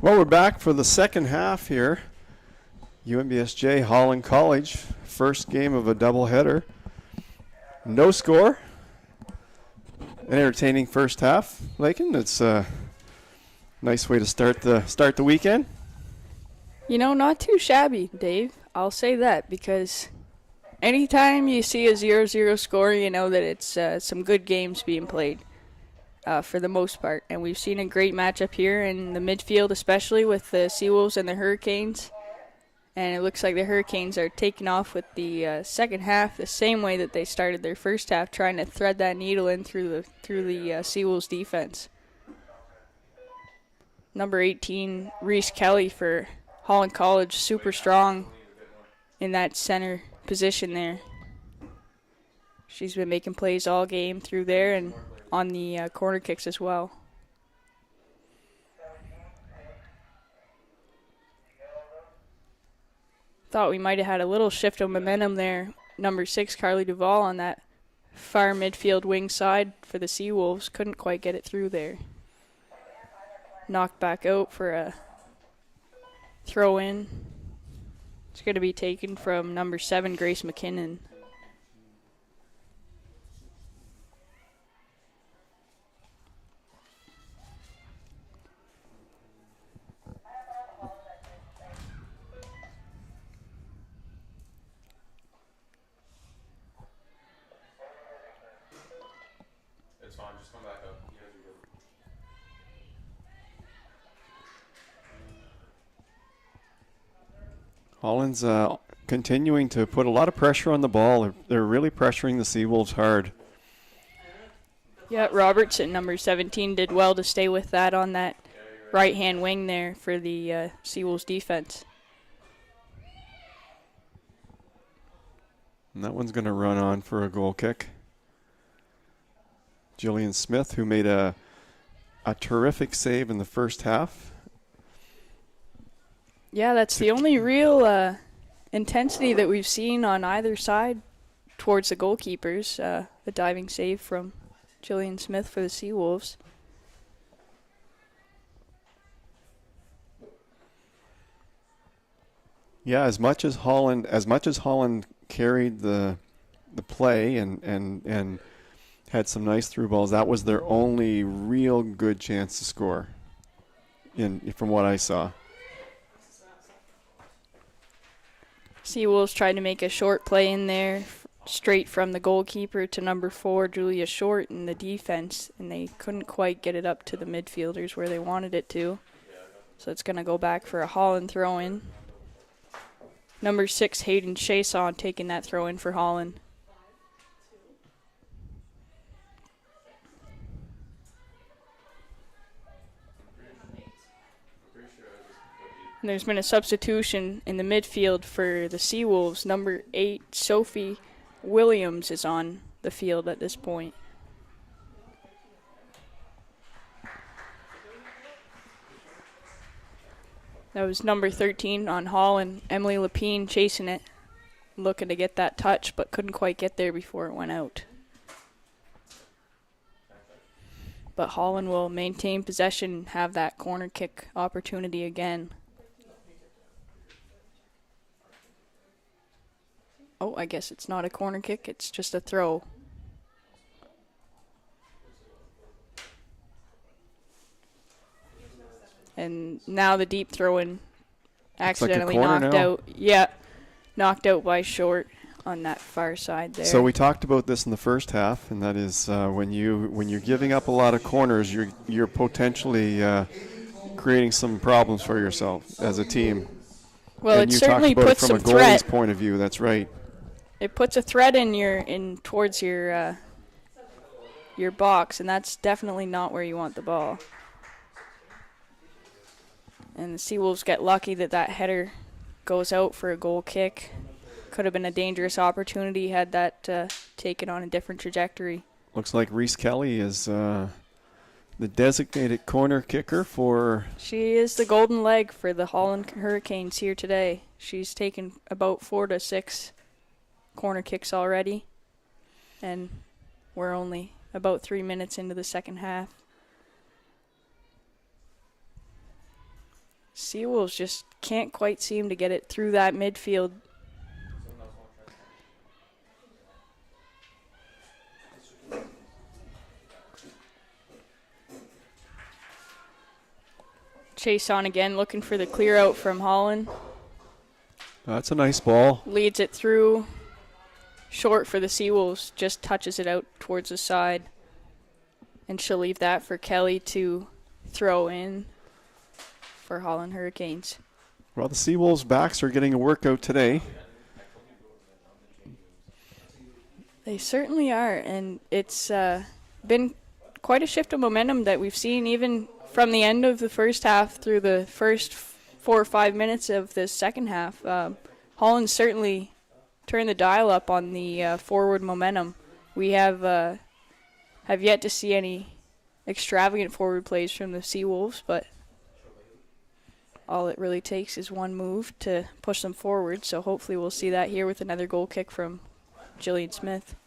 Well, we're back for the second half here. UNBSJ Holland College, first game of a doubleheader. No score. An entertaining first half, Lakin. It's a nice way to start the weekend. You know, not too shabby, Dave. I'll say that, because anytime you see a 0-0 score, you know that it's some good games being played for the most part. And we've seen a great matchup here in the midfield, especially with the Seawolves and the Hurricanes. And it looks like the Hurricanes are taking off with the second half the same way that they started their first half, trying to thread that needle in through the Seawolves defense. Number 18, Reese Kelly for Holland College, super strong in that center position there. She's been making plays all game through there and on the corner kicks as well. Thought we might have had a little shift of momentum there. Number 6, Carly Duvall on that far midfield wing side for the Seawolves. Couldn't quite get it through there. Knocked back out for a throw in. It's going to be taken from number 7, Grace McKinnon. It's fine, just come back up. You guys are good. Holland's continuing to put a lot of pressure on the ball. They're really pressuring the Seawolves hard. Yeah, Robertson, number 17, did well to stay with that on that right-hand wing there for the Seawolves defense. And that one's going to run on for a goal kick. Jillian Smith, who made a terrific save in the first half. Yeah, that's the only real intensity that we've seen on either side towards the goalkeepers. The diving save from Jillian Smith for the Seawolves. Yeah, as much as Holland carried the play and had some nice through balls, that was their only real good chance to score, from what I saw. Seawolves tried to make a short play in there, straight from the goalkeeper to number 4, Julia Short, in the defense, and they couldn't quite get it up to the midfielders where they wanted it to. So it's going to go back for a Holland throw-in. Number 6, Hayden Chason, taking that throw-in for Holland. And there's been a substitution in the midfield for the Seawolves. Number 8, Sophie Williams, is on the field at this point. That was number 13 on Holland, Emily Lapine, chasing it, looking to get that touch, but couldn't quite get there before it went out. But Holland will maintain possession and have that corner kick opportunity again. Oh, I guess it's not a corner kick, it's just a throw. And now the deep throw-in accidentally knocked out. Yeah, knocked out by Short on that far side there. So we talked about this in the first half, and that is when you're giving up a lot of corners, you're potentially creating some problems for yourself as a team. Well, and it certainly puts some from a goalie's threat. point of view. That's right. It puts a threat in towards your box, and that's definitely not where you want the ball. And the Seawolves get lucky that header goes out for a goal kick. Could have been a dangerous opportunity had that taken on a different trajectory. Looks like Reese Kelly is the designated corner kicker for... She is the golden leg for the Holland Hurricanes here today. She's taken about 4 to 6 corner kicks already, and we're only about 3 minutes into the second half. Seawolves just can't quite seem to get it through that midfield. Chase on again, looking for the clear out from Holland. That's a nice ball. Leads it through. Short for the Seawolves, just touches it out towards the side. And she'll leave that for Kelly to throw in for Holland Hurricanes. Well, the Seawolves' backs are getting a workout today. They certainly are, and it's been quite a shift of momentum that we've seen even from the end of the first half through the first 4 or 5 minutes of the second half. Holland certainly turned the dial up on the forward momentum. We have yet to see any extravagant forward plays from the Seawolves, but all it really takes is one move to push them forward, so hopefully we'll see that here with another goal kick from Jillian Smith.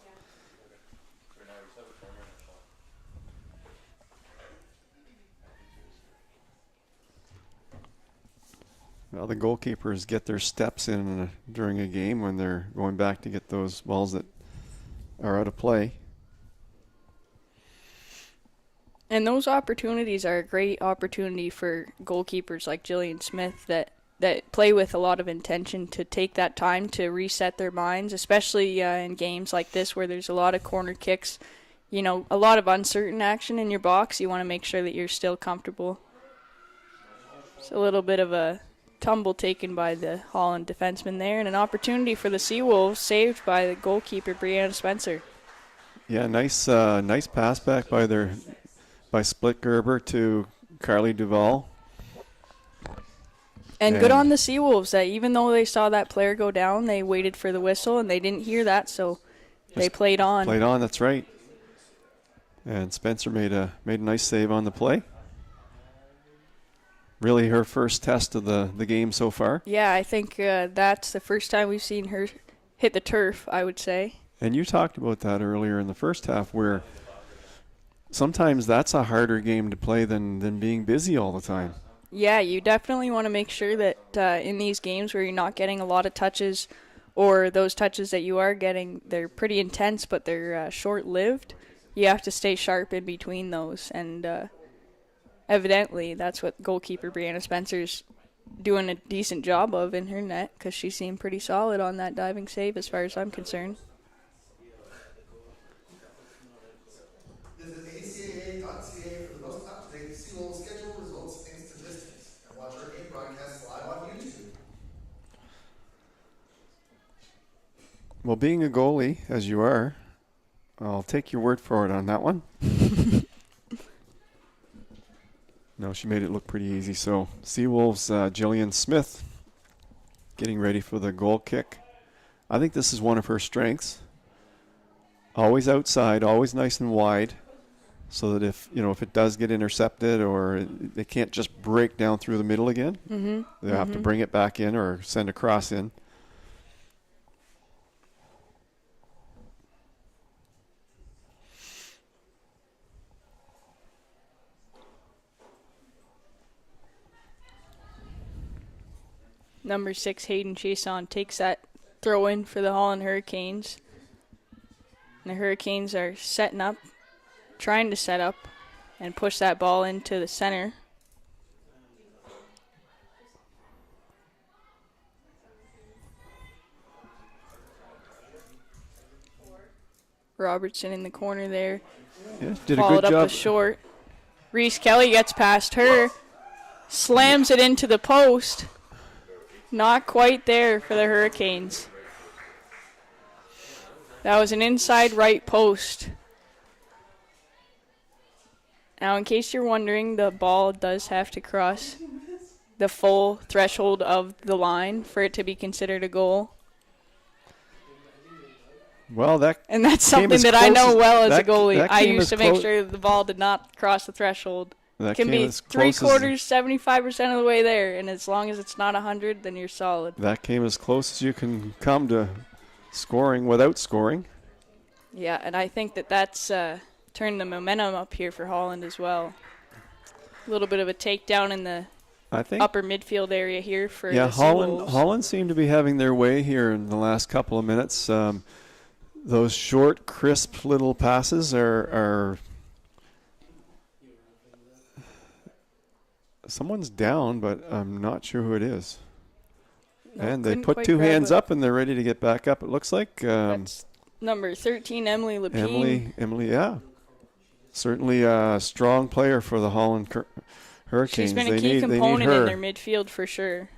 Well, the goalkeepers get their steps in during a game when they're going back to get those balls that are out of play. And those opportunities are a great opportunity for goalkeepers like Jillian Smith that play with a lot of intention to take that time to reset their minds, especially in games like this where there's a lot of corner kicks, you know, a lot of uncertain action in your box. You want to make sure that you're still comfortable. It's a little bit of a tumble taken by the Holland defenseman there, and an opportunity for the Seawolves saved by the goalkeeper, Brianna Spencer. Yeah, nice pass back by Split Gerber to Carly Duvall. And good on the Seawolves that even though they saw that player go down, they waited for the whistle and they didn't hear that, so they played on. Played on, that's right. And Spencer made a nice save on the play. Really her first test of the game so far. Yeah, I think that's the first time we've seen her hit the turf, I would say. And you talked about that earlier in the first half where sometimes that's a harder game to play than being busy all the time. Yeah, you definitely want to make sure that in these games where you're not getting a lot of touches, or those touches that you are getting, they're pretty intense, but they're short-lived. You have to stay sharp in between those, and evidently that's what goalkeeper Brianna Spencer's doing a decent job of in her net, because she seemed pretty solid on that diving save as far as I'm concerned. Visit ACAA.ca for the most up-to-date Seawolves schedule, results, and statistics, and watch our game broadcasts live on YouTube. Well, being a goalie, as you are, I'll take your word for it on that one. No, she made it look pretty easy. So Seawolves, Jillian Smith getting ready for the goal kick. I think this is one of her strengths. Always outside, always nice and wide, so that if it does get intercepted or they can't just break down through the middle again, they have to bring it back in or send a cross in. Number 6, Hayden Chason, takes that throw in for the Holland Hurricanes. And the Hurricanes are trying to set up and push that ball into the center. Robertson in the corner there. Yeah, did a good Followed job. up with short. Reese Kelly gets past her, slams it into the post. Not quite there for the Hurricanes. That was an inside right post. Now, in case you're wondering, the ball does have to cross the full threshold of the line for it to be considered a goal. Well, and that's something that I know well as a goalie. I used to make sure the ball did not cross the threshold. It can be 3/4, 75% of the way there, and as long as it's not 100, then you're solid. That came as close as you can come to scoring without scoring. Yeah, and I think that's turned the momentum up here for Holland as well. A little bit of a takedown in the I think upper midfield area here for yeah, the Seawolves. Holland seemed to be having their way here in the last couple of minutes. Those short, crisp little passes are someone's down, but I'm not sure who it is. No, And they couldn't put quite two grab hands it. up, and they're ready to get back up. It looks like That's number 13, Emily Lapine. Emily, yeah. Certainly a strong player for the Holland Hurricanes. She's been a They key need component her. in their midfield for sure.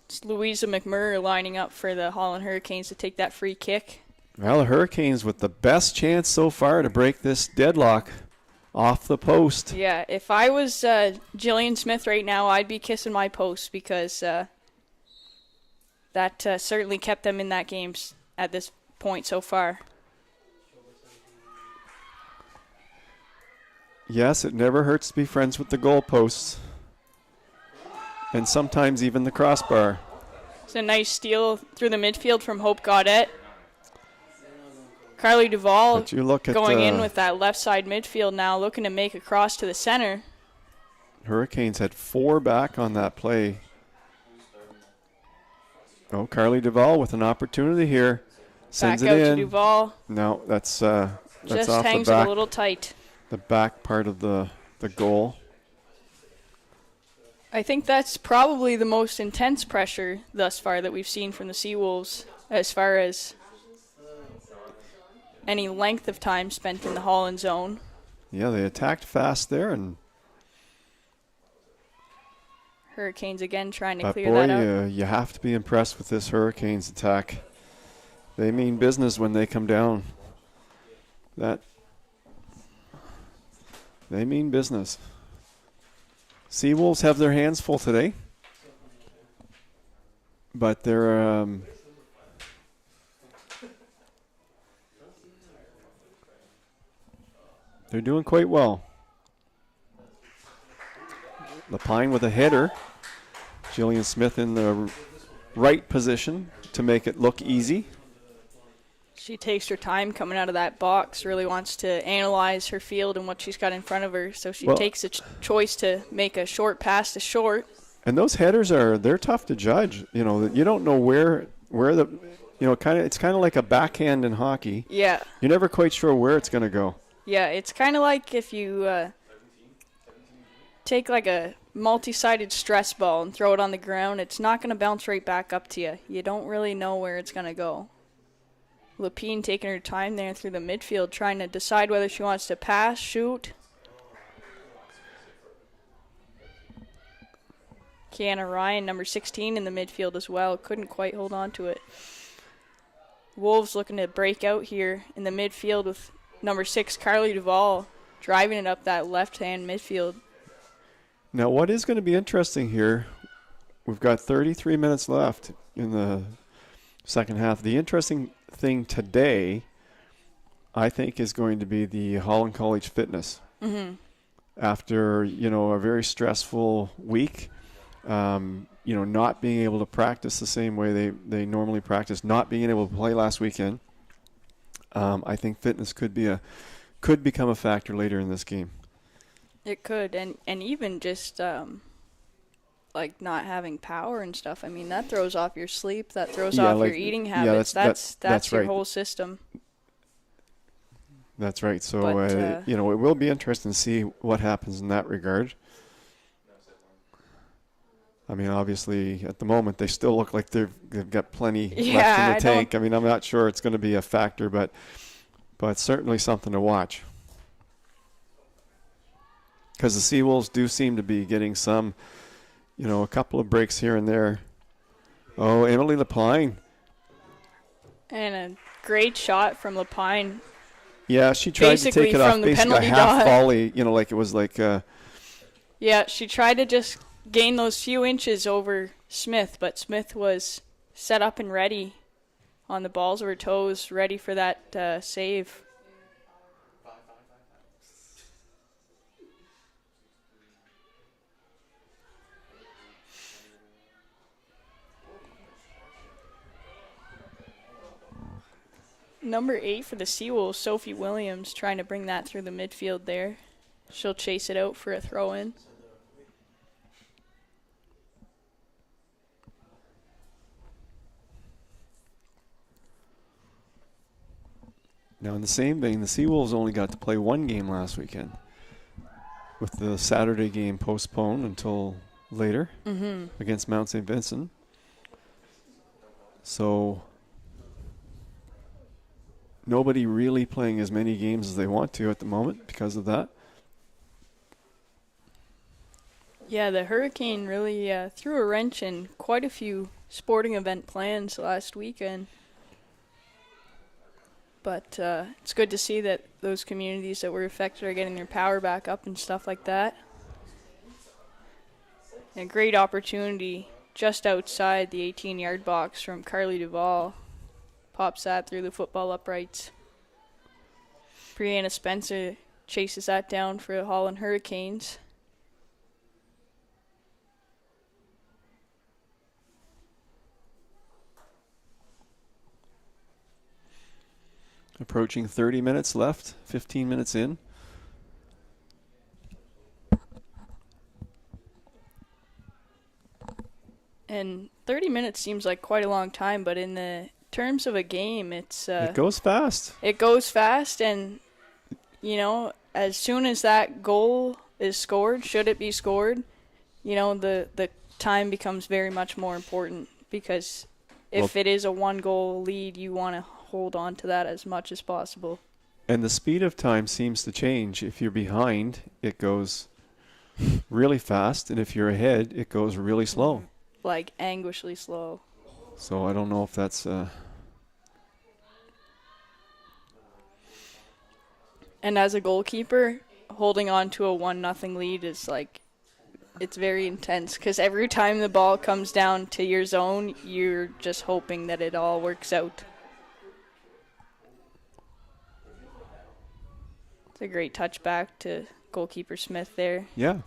It's Louisa McMurray lining up for the Holland Hurricanes to take that free kick. Well, the Hurricanes with the best chance so far to break this deadlock off the post. Yeah, if I was Jillian Smith right now, I'd be kissing my post because that certainly kept them in that game at this point so far. Yes, it never hurts to be friends with the goalposts. And sometimes even the crossbar. It's a nice steal through the midfield from Hope Gaudette. Carly Duvall But you look at going in with that left side midfield now, looking to make a cross to the center. Hurricanes had 4 back on that play. Oh, Carly Duvall with an opportunity here. Sends Back it out in. to Duvall. No, that's Just off hangs the it back. a little tight. The back part of the goal. I think that's probably the most intense pressure thus far that we've seen from the Seawolves as far as any length of time spent in the Holland zone. Yeah, they attacked fast there, and Hurricanes again trying to but clear boy, that up. you have to be impressed with this Hurricanes attack. They mean business when they come down. They mean business. Seawolves have their hands full today, but they're doing quite well. Lapine with a header. Jillian Smith in the right position to make it look easy. She takes her time coming out of that box, really wants to analyze her field and what she's got in front of her, so she takes a choice to make a short pass to short. And those headers they're tough to judge. You know, you don't know where the, it's kind of like a backhand in hockey. Yeah. You're never quite sure where it's going to go. Yeah, it's kind of like if you take like a multi-sided stress ball and throw it on the ground, it's not going to bounce right back up to you. You don't really know where it's going to go. Lapine taking her time there through the midfield, trying to decide whether she wants to pass, shoot. Kiana Ryan, number 16 in the midfield as well. Couldn't quite hold on to it. Wolves looking to break out here in the midfield with number 6, Carly Duvall, driving it up that left-hand midfield. Now, what is going to be interesting here, we've got 33 minutes left in the second half. The interesting thing today, I think, is going to be the Holland College fitness. Mm-hmm. After, a very stressful week, not being able to practice the same way they normally practice, not being able to play last weekend, I think fitness could become a factor later in this game. It could, and even just like not having power and stuff. I mean, that throws off your sleep. That throws off your eating habits. That's your right. whole system. That's right. So, But, it will be interesting to see what happens in that regard. I mean, obviously, at the moment, they still look like they've got plenty left in the tank. I mean, I'm not sure it's going to be a factor, but certainly something to watch. Because the Seawolves do seem to be getting some, a couple of breaks here and there. Oh, Emily Lapine. And a great shot from Lapine. Yeah, she tried to take it off, basically a half volley, like it was like. Yeah, she tried to just gain those few inches over Smith, but Smith was set up and ready on the balls of her toes, ready for that save. Number 8 for the Seawolves, Sophie Williams, trying to bring that through the midfield there. She'll chase it out for a throw-in. Now, in the same vein, the Seawolves only got to play one game last weekend, with the Saturday game postponed until later against Mount St. Vincent. So nobody really playing as many games as they want to at the moment because of that. Yeah, the Hurricane really threw a wrench in quite a few sporting event plans last weekend. But it's good to see that those communities that were affected are getting their power back up and stuff like that. And a great opportunity just outside the 18-yard box from Carly Duvall. Pops that through the football uprights. Brianna Spencer chases that down for the Holland Hurricanes. Approaching 30 minutes left, 15 minutes in. And 30 minutes seems like quite a long time, but in the terms of a game, it goes fast. It goes fast, and, as soon as that goal is scored, should it be scored, the time becomes very much more important, because if it is a one-goal lead, you want to hold on to that as much as possible. And the speed of time seems to change. If you're behind, it goes really fast, and if you're ahead, it goes really slow. Like anguishly slow. So I don't know if that's... And as a goalkeeper, holding on to a 1-0 lead is it's very intense, because every time the ball comes down to your zone, you're just hoping that it all works out. It's a great touchback to goalkeeper Smith there. Yeah.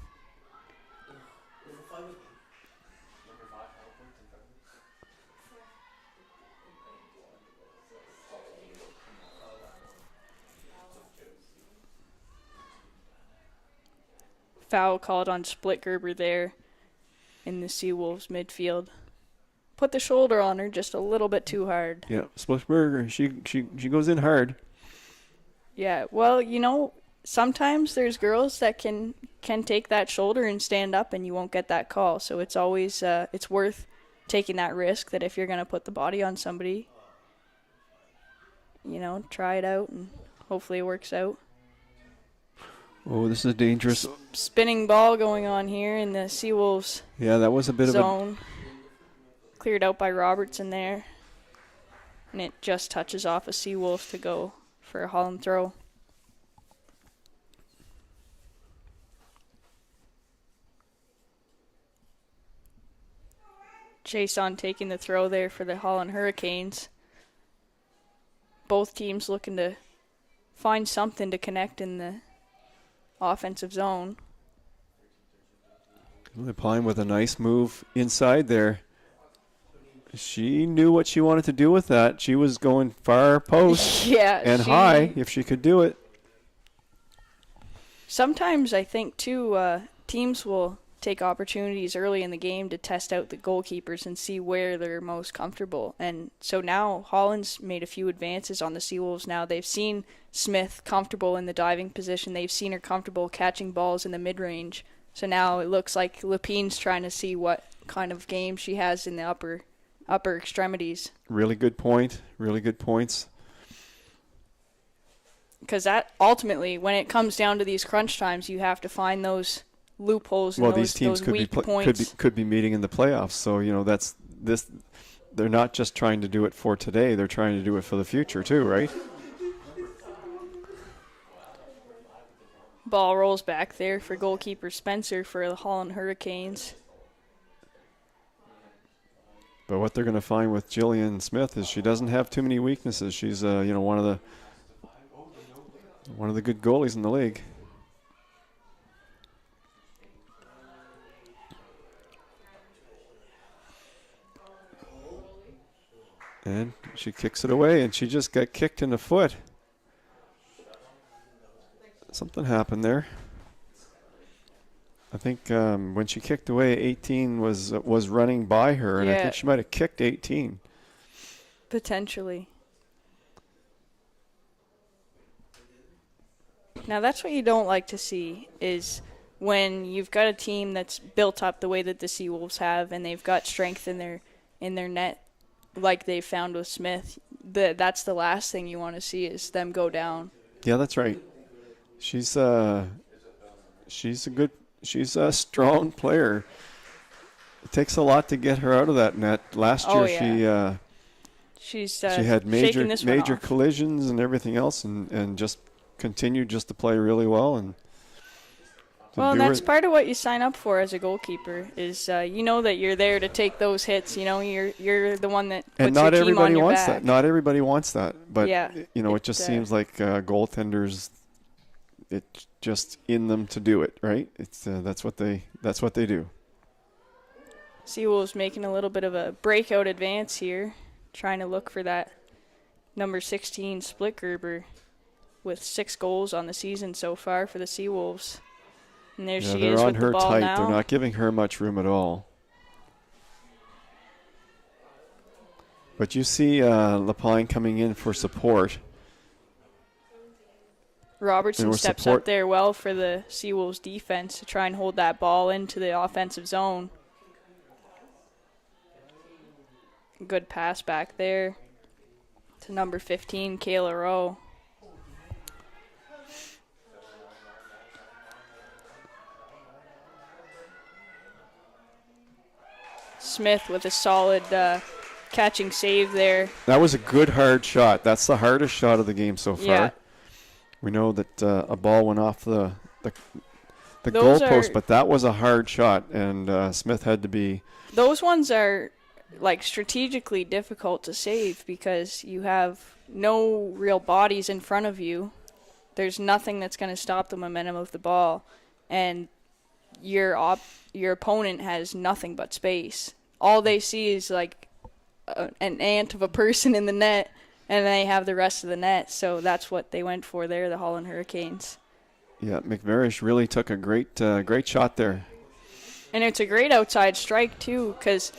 Foul called on Splitgerber there in the Seawolves midfield. Put the shoulder on her just a little bit too hard. Yeah, Splitgerber, she goes in hard. Yeah, well, sometimes there's girls that can take that shoulder and stand up, and you won't get that call. So it's always it's worth taking that risk, that if you're going to put the body on somebody, try it out, and hopefully it works out. Oh, this is dangerous. Spinning ball going on here in the Seawolves Yeah, that was a bit zone. Cleared out by Robertson there. And it just touches off a Seawolf to go for a Holland throw. Jason taking the throw there for the Holland Hurricanes. Both teams looking to find something to connect in the offensive zone. They're playing with a nice move inside there. She knew what she wanted to do with that. She was going far post and high if she could do it. Sometimes I think, too, teams will take opportunities early in the game to test out the goalkeepers and see where they're most comfortable. And so now Holland's made a few advances on the Seawolves now. They've seen Smith comfortable in the diving position. They've seen her comfortable catching balls in the mid-range. So now it looks like Lepine's trying to see what kind of game she has in the upper extremities. Really good point. Really good points. Because that ultimately, when it comes down to these crunch times, you have to find those loopholes and these teams could be meeting in the playoffs. So that's this. They're not just trying to do it for today; they're trying to do it for the future too, right? Ball rolls back there for goalkeeper Spencer for the Holland Hurricanes. But what they're going to find with Jillian Smith is she doesn't have too many weaknesses. She's one of the good goalies in the league. And she kicks it away, and she just got kicked in the foot. Something happened there. I think when she kicked away, 18 was running by her, and I think she might have kicked 18. Potentially. Now that's what you don't like to see is when you've got a team that's built up the way that the Seawolves have and they've got strength in their net like they found with Smith. That's the last thing you want to see is them go down. Yeah, that's right. She's a strong player. It takes a lot to get her out of that net. Last year she had major collisions and everything else and just continued just to play really well and that's part of what you sign up for as a goalkeeper is you know that you're there to take those hits. You know, you're the one that puts your team on your back. That. Not everybody wants that. But, it just seems like goaltenders, it's just in them to do it, right? It's that's what they do. Seawolves making a little bit of a breakout advance here, trying to look for that number 16 split Gerber with 6 goals on the season so far for the Seawolves. And there she is with the ball tight. now. They're not giving her much room at all. But you see Lapine coming in for support. Robertson steps up there well for the Seawolves defense to try and hold that ball into the offensive zone. Good pass back there to number 15, Kayla Rowe. Smith with a solid catching save there. That was a good hard shot. That's the hardest shot of the game so far. Yeah. We know that a ball went off the goalpost, but that was a hard shot, and Smith had to be. Those ones are like strategically difficult to save because you have no real bodies in front of you. There's nothing that's going to stop the momentum of the ball, and your opponent has nothing but space. All they see is like an ant of a person in the net, and they have the rest of the net. So that's what they went for there, the Holland Hurricanes. Yeah, McMarish really took a great shot there. And it's a great outside strike, too, because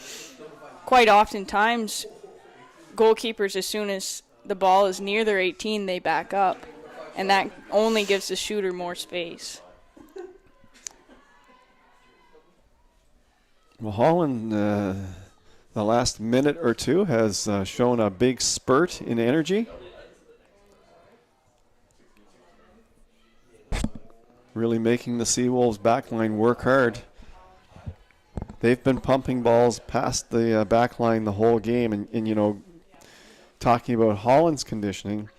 quite oftentimes goalkeepers, as soon as the ball is near their 18, they back up. And that only gives the shooter more space. Well, Holland, the last minute or two, has shown a big spurt in energy. Really making the Seawolves backline work hard. They've been pumping balls past the backline the whole game. And talking about Holland's conditioning,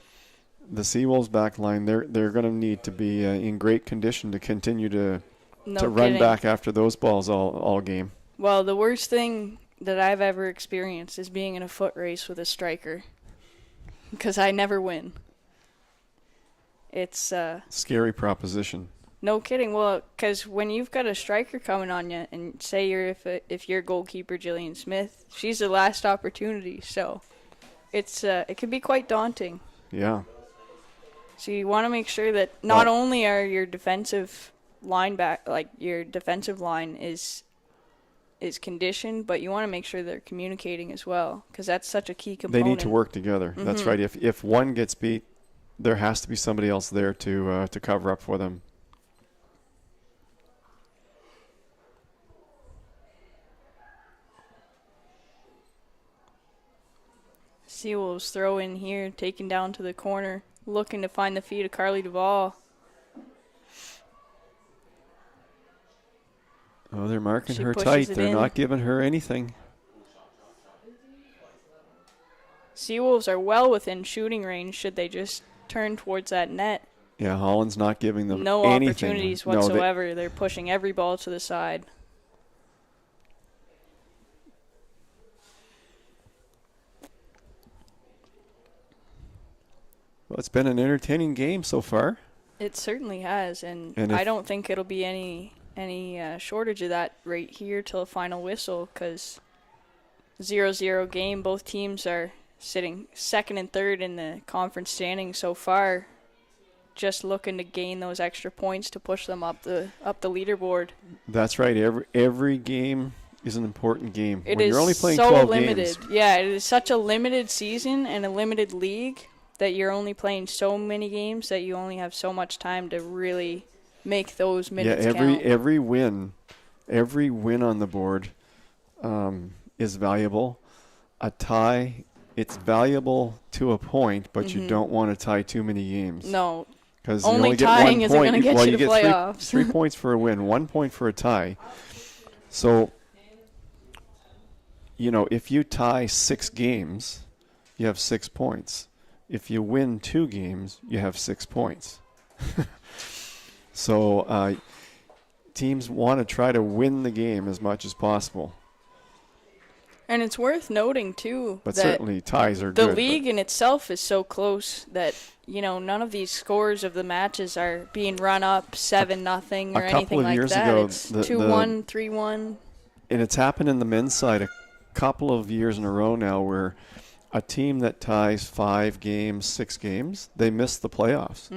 the Seawolves backline, they're going to need to be in great condition to continue to run back after those balls all game. Well, the worst thing that I've ever experienced is being in a foot race with a striker because I never win. It's a scary proposition. No kidding. Well, because when you've got a striker coming on you, and say if you're goalkeeper Jillian Smith, she's the last opportunity. So it can be quite daunting. Yeah. So you want to make sure that not only are your defensive line your defensive line is conditioned, but you want to make sure they're communicating as well, because that's such a key component. They need to work together. Mm-hmm. That's right. If one gets beat, there has to be somebody else there to cover up for them. Seawolves throw in here, taken down to the corner, looking to find the feet of Carly Duvall. Oh, they're marking her tight. They're not giving her anything. Seawolves are well within shooting range should they just turn towards that net. Yeah, Holland's not giving them no anything. Opportunities whatsoever. They're pushing every ball to the side. Well, it's been an entertaining game so far. It certainly has, and I don't think it'll be any shortage of that right here till the final whistle, because 0-0 game. Both teams are sitting second and third in the conference standings so far, just looking to gain those extra points to push them up the leaderboard. That's right. Every game is an important game. It when is you're only playing so 12 limited. games. Yeah, it is such a limited season and a limited league that you're only playing so many games that you only have so much time to really make those minutes count. Every win on the board is valuable. A tie, it's valuable to a point, but you don't want to tie too many games. No. Because Only you only get tying 1 isn't point. going to get Well, you you to get playoffs. 3 points for a win, 1 point for a tie. So, if you tie 6 games, you have 6 points. If you win 2 games, you have 6 points. So teams want to try to win the game as much as possible. And it's worth noting, too, But that certainly ties are the good. league in itself is so close that, none of these scores of the matches are being run up 7-0 or anything like years that. ago, It's 2-1, 3-1. And it's happened in the men's side a couple of years in a row now where a team that ties 5 games, 6 games, they miss the playoffs.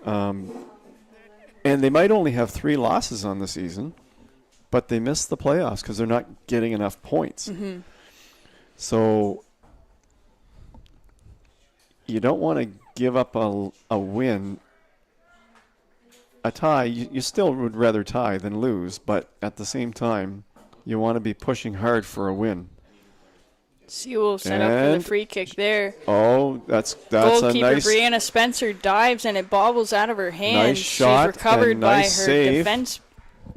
And they might only have 3 losses on the season, but they miss the playoffs because they're not getting enough points. So you don't want to give up a win. A tie, you still would rather tie than lose, but at the same time, you want to be pushing hard for a win. Seawolves set up for the free kick there. Oh, that's Goalkeeper a nice Brianna Spencer dives and it bobbles out of her hands. Nice shot She's recovered and by nice her save.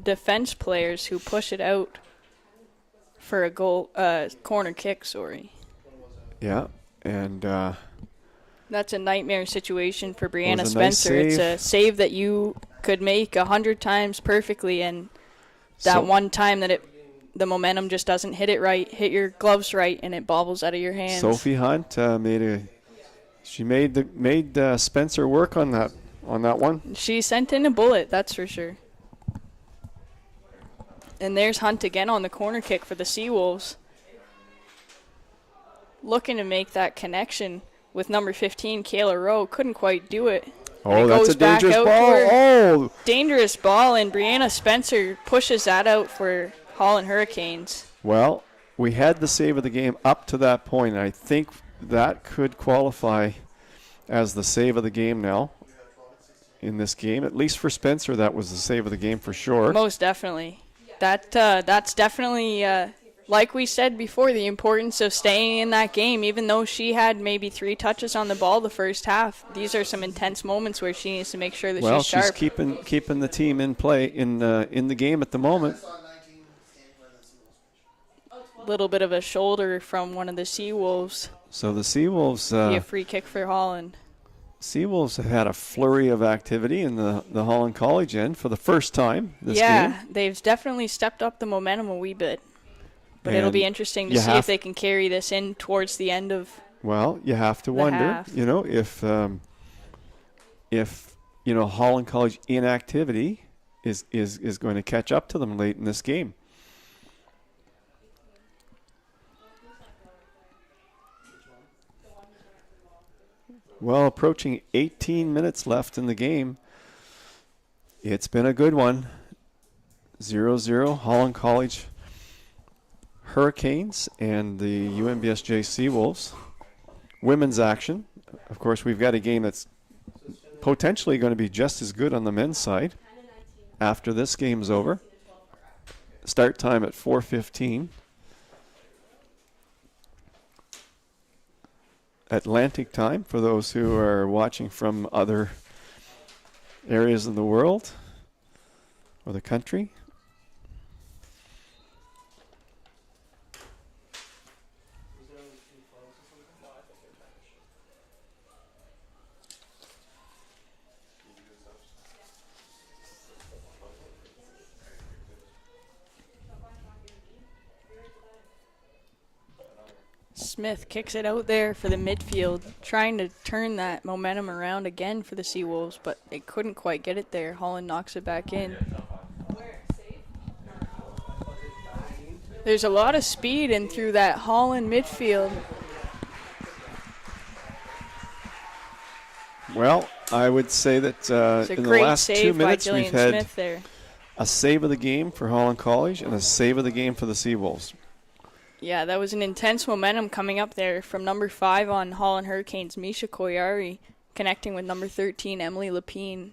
defense players who push it out for a corner kick. Yeah, and That's a nightmare situation for Brianna was a nice Spencer. It's a save. save that you could make 100 times perfectly, and that So- one time that the momentum just doesn't hit it right, hit your gloves right, and it bobbles out of your hands. Sophie Hunt made Spencer work on that one. She sent in a bullet, that's for sure. And there's Hunt again on the corner kick for the Seawolves. Looking to make that connection with number 15, Kayla Rowe. Couldn't quite do it. Oh, it that's goes a back dangerous out ball. to her. Oh, Dangerous ball, and Brianna Spencer pushes that out for Holland Hurricanes. well, we had the save of the game up to that point, and I think that could qualify as the save of the game now in this game. At least for Spencer, that was the save of the game for sure. Most definitely. That's definitely, like we said before, the importance of staying in that game. Even though she had maybe 3 touches on the ball the first half, these are some intense moments where she needs to make sure that Well, she's sharp. keeping the team in play in the game at the moment. Little bit of a shoulder from one of the Seawolves. So the Seawolves Be a free kick for Holland. Seawolves have had a flurry of activity in the Holland College end for the first time this game. They've definitely stepped up the momentum a wee bit. But it'll And be interesting to you see have- if they can carry this in towards the end of. Well, you have to The wonder, half. if Holland College inactivity is going to catch up to them late in this game. Well, approaching 18 minutes left in the game. It's been a good one. 0-0, Holland College Hurricanes and the UNBSJ Seawolves. Women's action. Of course, we've got a game that's potentially going to be just as good on the men's side after this game's over. Start time at 4:15. Atlantic time for those who are watching from other areas of the world or the country. Smith kicks it out there for the midfield, trying to turn that momentum around again for the Seawolves, but they couldn't quite get it there. Holland knocks it back in. There's a lot of speed in through that Holland midfield. Well, I would say that It's a in the great last 2 save by minutes we've Jillian had Smith there. a save of the game for Holland College and a save of the game for the Seawolves. Yeah, that was an intense momentum coming up there from number 5 on Holland Hurricanes, Misha Koyari, connecting with number 13, Emily Lapine.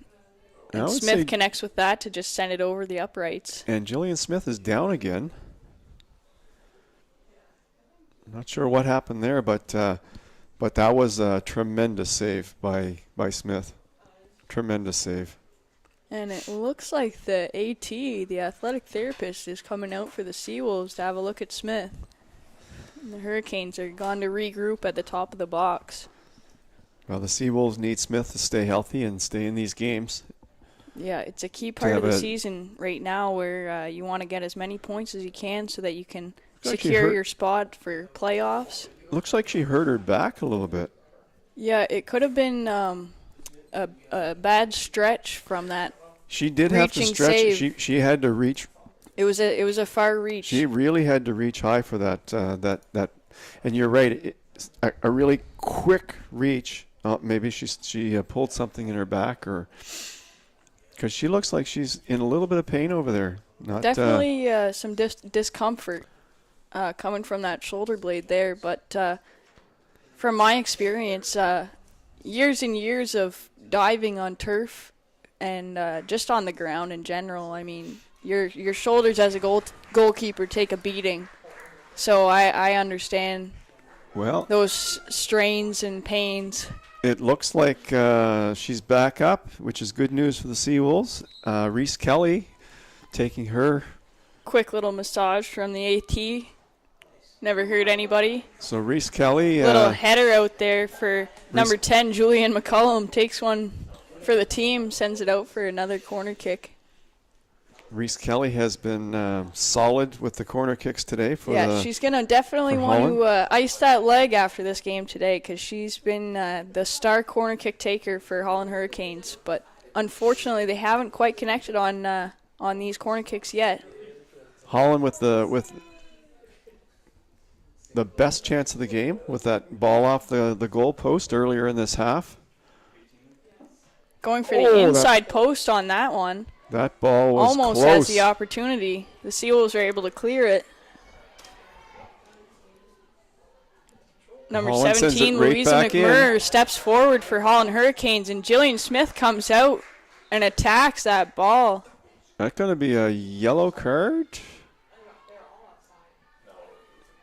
And Smith connects with that to just send it over the uprights. And Jillian Smith is down again. Not sure what happened there, but that was a tremendous save by Smith. Tremendous save. And it looks like the AT, the athletic therapist, is coming out for the Seawolves to have a look at Smith. And the Hurricanes are gone to regroup at the top of the box. Well, the Seawolves need Smith to stay healthy and stay in these games. Yeah, it's a key part of the season right now where you want to get as many points as you can so that you can secure your spot for playoffs. Looks like she hurt her back a little bit. Yeah, it could have been a bad stretch from that. She did have to stretch. Save. She had to reach. It was a far reach. She really had to reach high for that. And you're right. A really quick reach. Maybe she pulled something in her back, or because she looks like she's in a little bit of pain over there. Definitely some discomfort coming from that shoulder blade there. But from my experience, years and years of diving on turf and just on the ground in general, I mean, your shoulders as a goalkeeper take a beating. So I understand those strains and pains. It looks like she's back up, which is good news for the Seawolves. Reese Kelly taking her. Quick little massage from the AT. Never hurt anybody. So Reese Kelly. Little header out there for number 10, Julian McCullum. Takes one for the team, sends it out for another corner kick. Reese Kelly has been solid with the corner kicks today. She's going to definitely want to ice that leg after this game today because she's been the star corner kick taker for Holland Hurricanes. But unfortunately, they haven't quite connected on these corner kicks yet. Holland with the best chance of the game with that ball off the goal post earlier in this half. Going for the inside post on that one. That ball was almost close. Has the opportunity. The Seawolves are able to clear it. Number Holland 17, Louisa McMurray, steps forward for Holland Hurricanes, and Jillian Smith comes out and attacks that ball. That going to be a yellow card?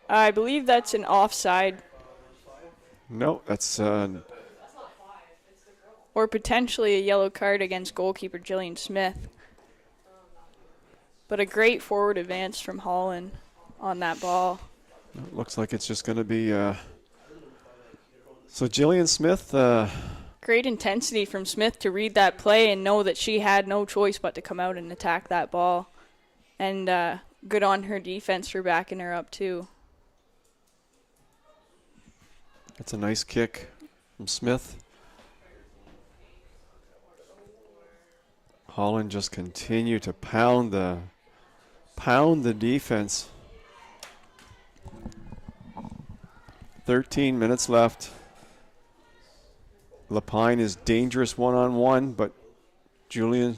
I believe that's an offside. No, that's... or potentially a yellow card against goalkeeper Jillian Smith. But a great forward advance from Holland on that ball. It looks like it's just going to be... So Jillian Smith... Great intensity from Smith to read that play and know that she had no choice but to come out and attack that ball. And good on her defense for backing her up too. That's a nice kick from Smith. Holland just continue to pound the defense. 13 minutes left. Lapine is dangerous one-on-one, but Julia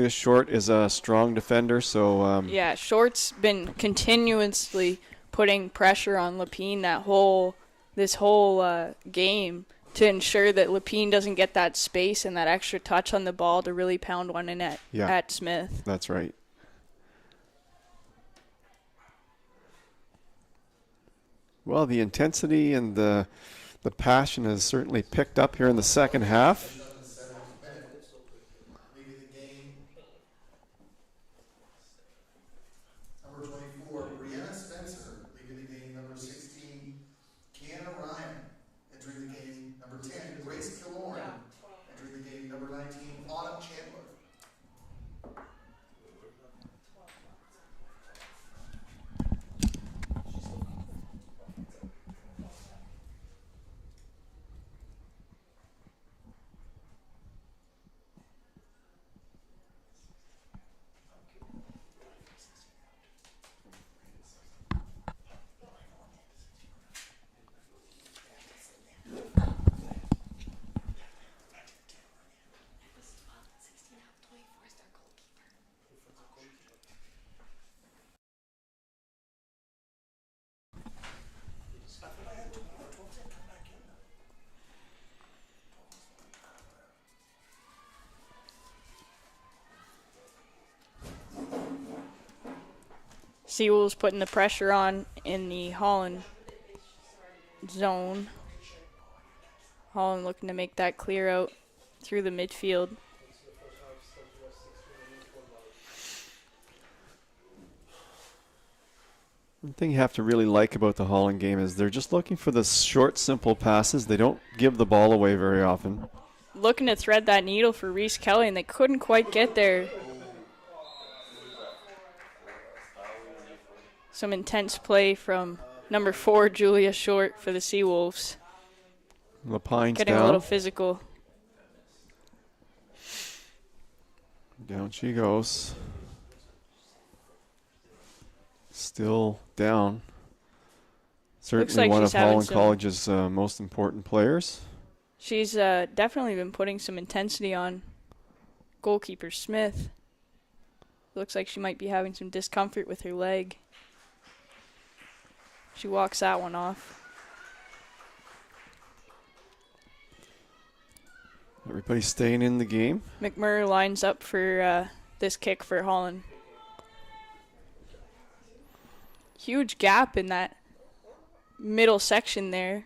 Short is a strong defender, so... yeah, Short's been continuously putting pressure on Lapine this whole game to ensure that Lapine doesn't get that space and that extra touch on the ball to really pound one in at Smith. That's right. Well, the intensity and the passion has certainly picked up here in the second half. Seawolves putting the pressure on in the Holland zone. Holland looking to make that clear out through the midfield. One thing you have to really like about the Holland game is they're just looking for the short, simple passes. They don't give the ball away very often. Looking to thread that needle for Reese Kelly, and they couldn't quite get there. Some intense play from number 4, Julia Short, for the Seawolves. Lapine's Getting down. a little physical. Down she goes. Still down. Certainly like one she's of having Holland some- College's most important players. She's definitely been putting some intensity on goalkeeper Smith. Looks like she might be having some discomfort with her leg. She walks that one off. Everybody staying in the game. McMurray lines up for this kick for Holland. Huge gap in that middle section there.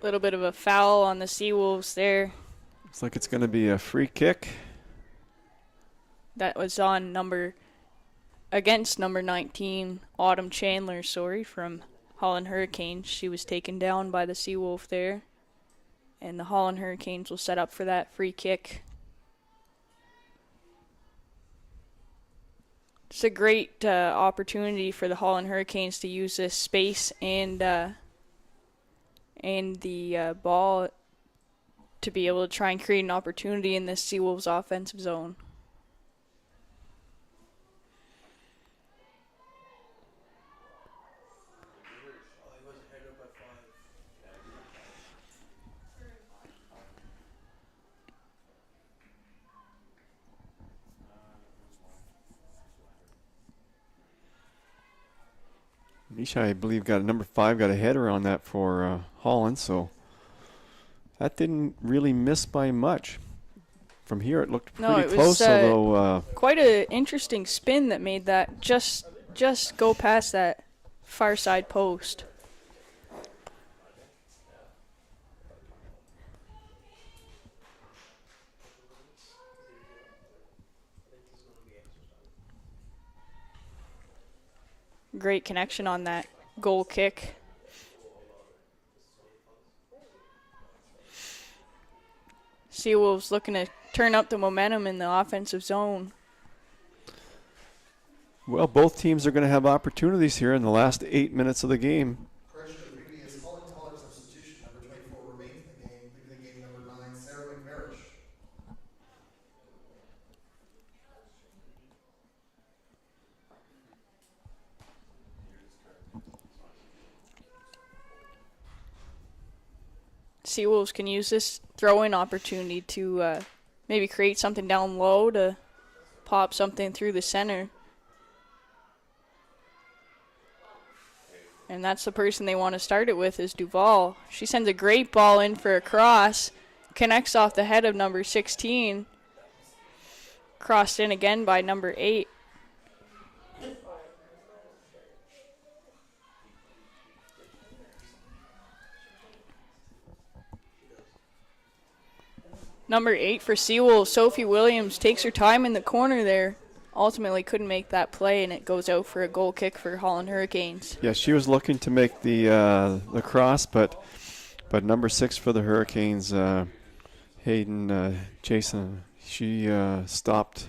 Little bit of a foul on the Seawolves there. Looks like it's going to be a free kick. That was on against number 19, Autumn Chandler, from Holland Hurricanes. She was taken down by the Seawolf there. And the Holland Hurricanes will set up for that free kick. It's a great opportunity for the Holland Hurricanes to use this space and the ball to be able to try and create an opportunity in this Seawolves offensive zone. Misha, I believe, got a number 5, got a header on that for Holland, so that didn't really miss by much. From here, it looked pretty it was, close, although quite an interesting spin that made that just go past that far side post. Great connection on that goal kick. Seawolves looking to turn up the momentum in the offensive zone. well, both teams are going to have opportunities here in the last 8 minutes of the game. Pressure previous Holland College substitution. Number 24 remains in the game. Leaving the game number 9, Sarah McMarish. Seawolves can use this throw-in opportunity to maybe create something down low to pop something through the center. And that's the person they want to start it with is Duval. She sends a great ball in for a cross. Connects off the head of number 16. Crossed in again by number 8. Number 8 for Seawolves, Sophie Williams, takes her time in the corner there. Ultimately couldn't make that play, and it goes out for a goal kick for Holland Hurricanes. Yeah, she was looking to make the cross, but number 6 for the Hurricanes, Hayden Jason, she stopped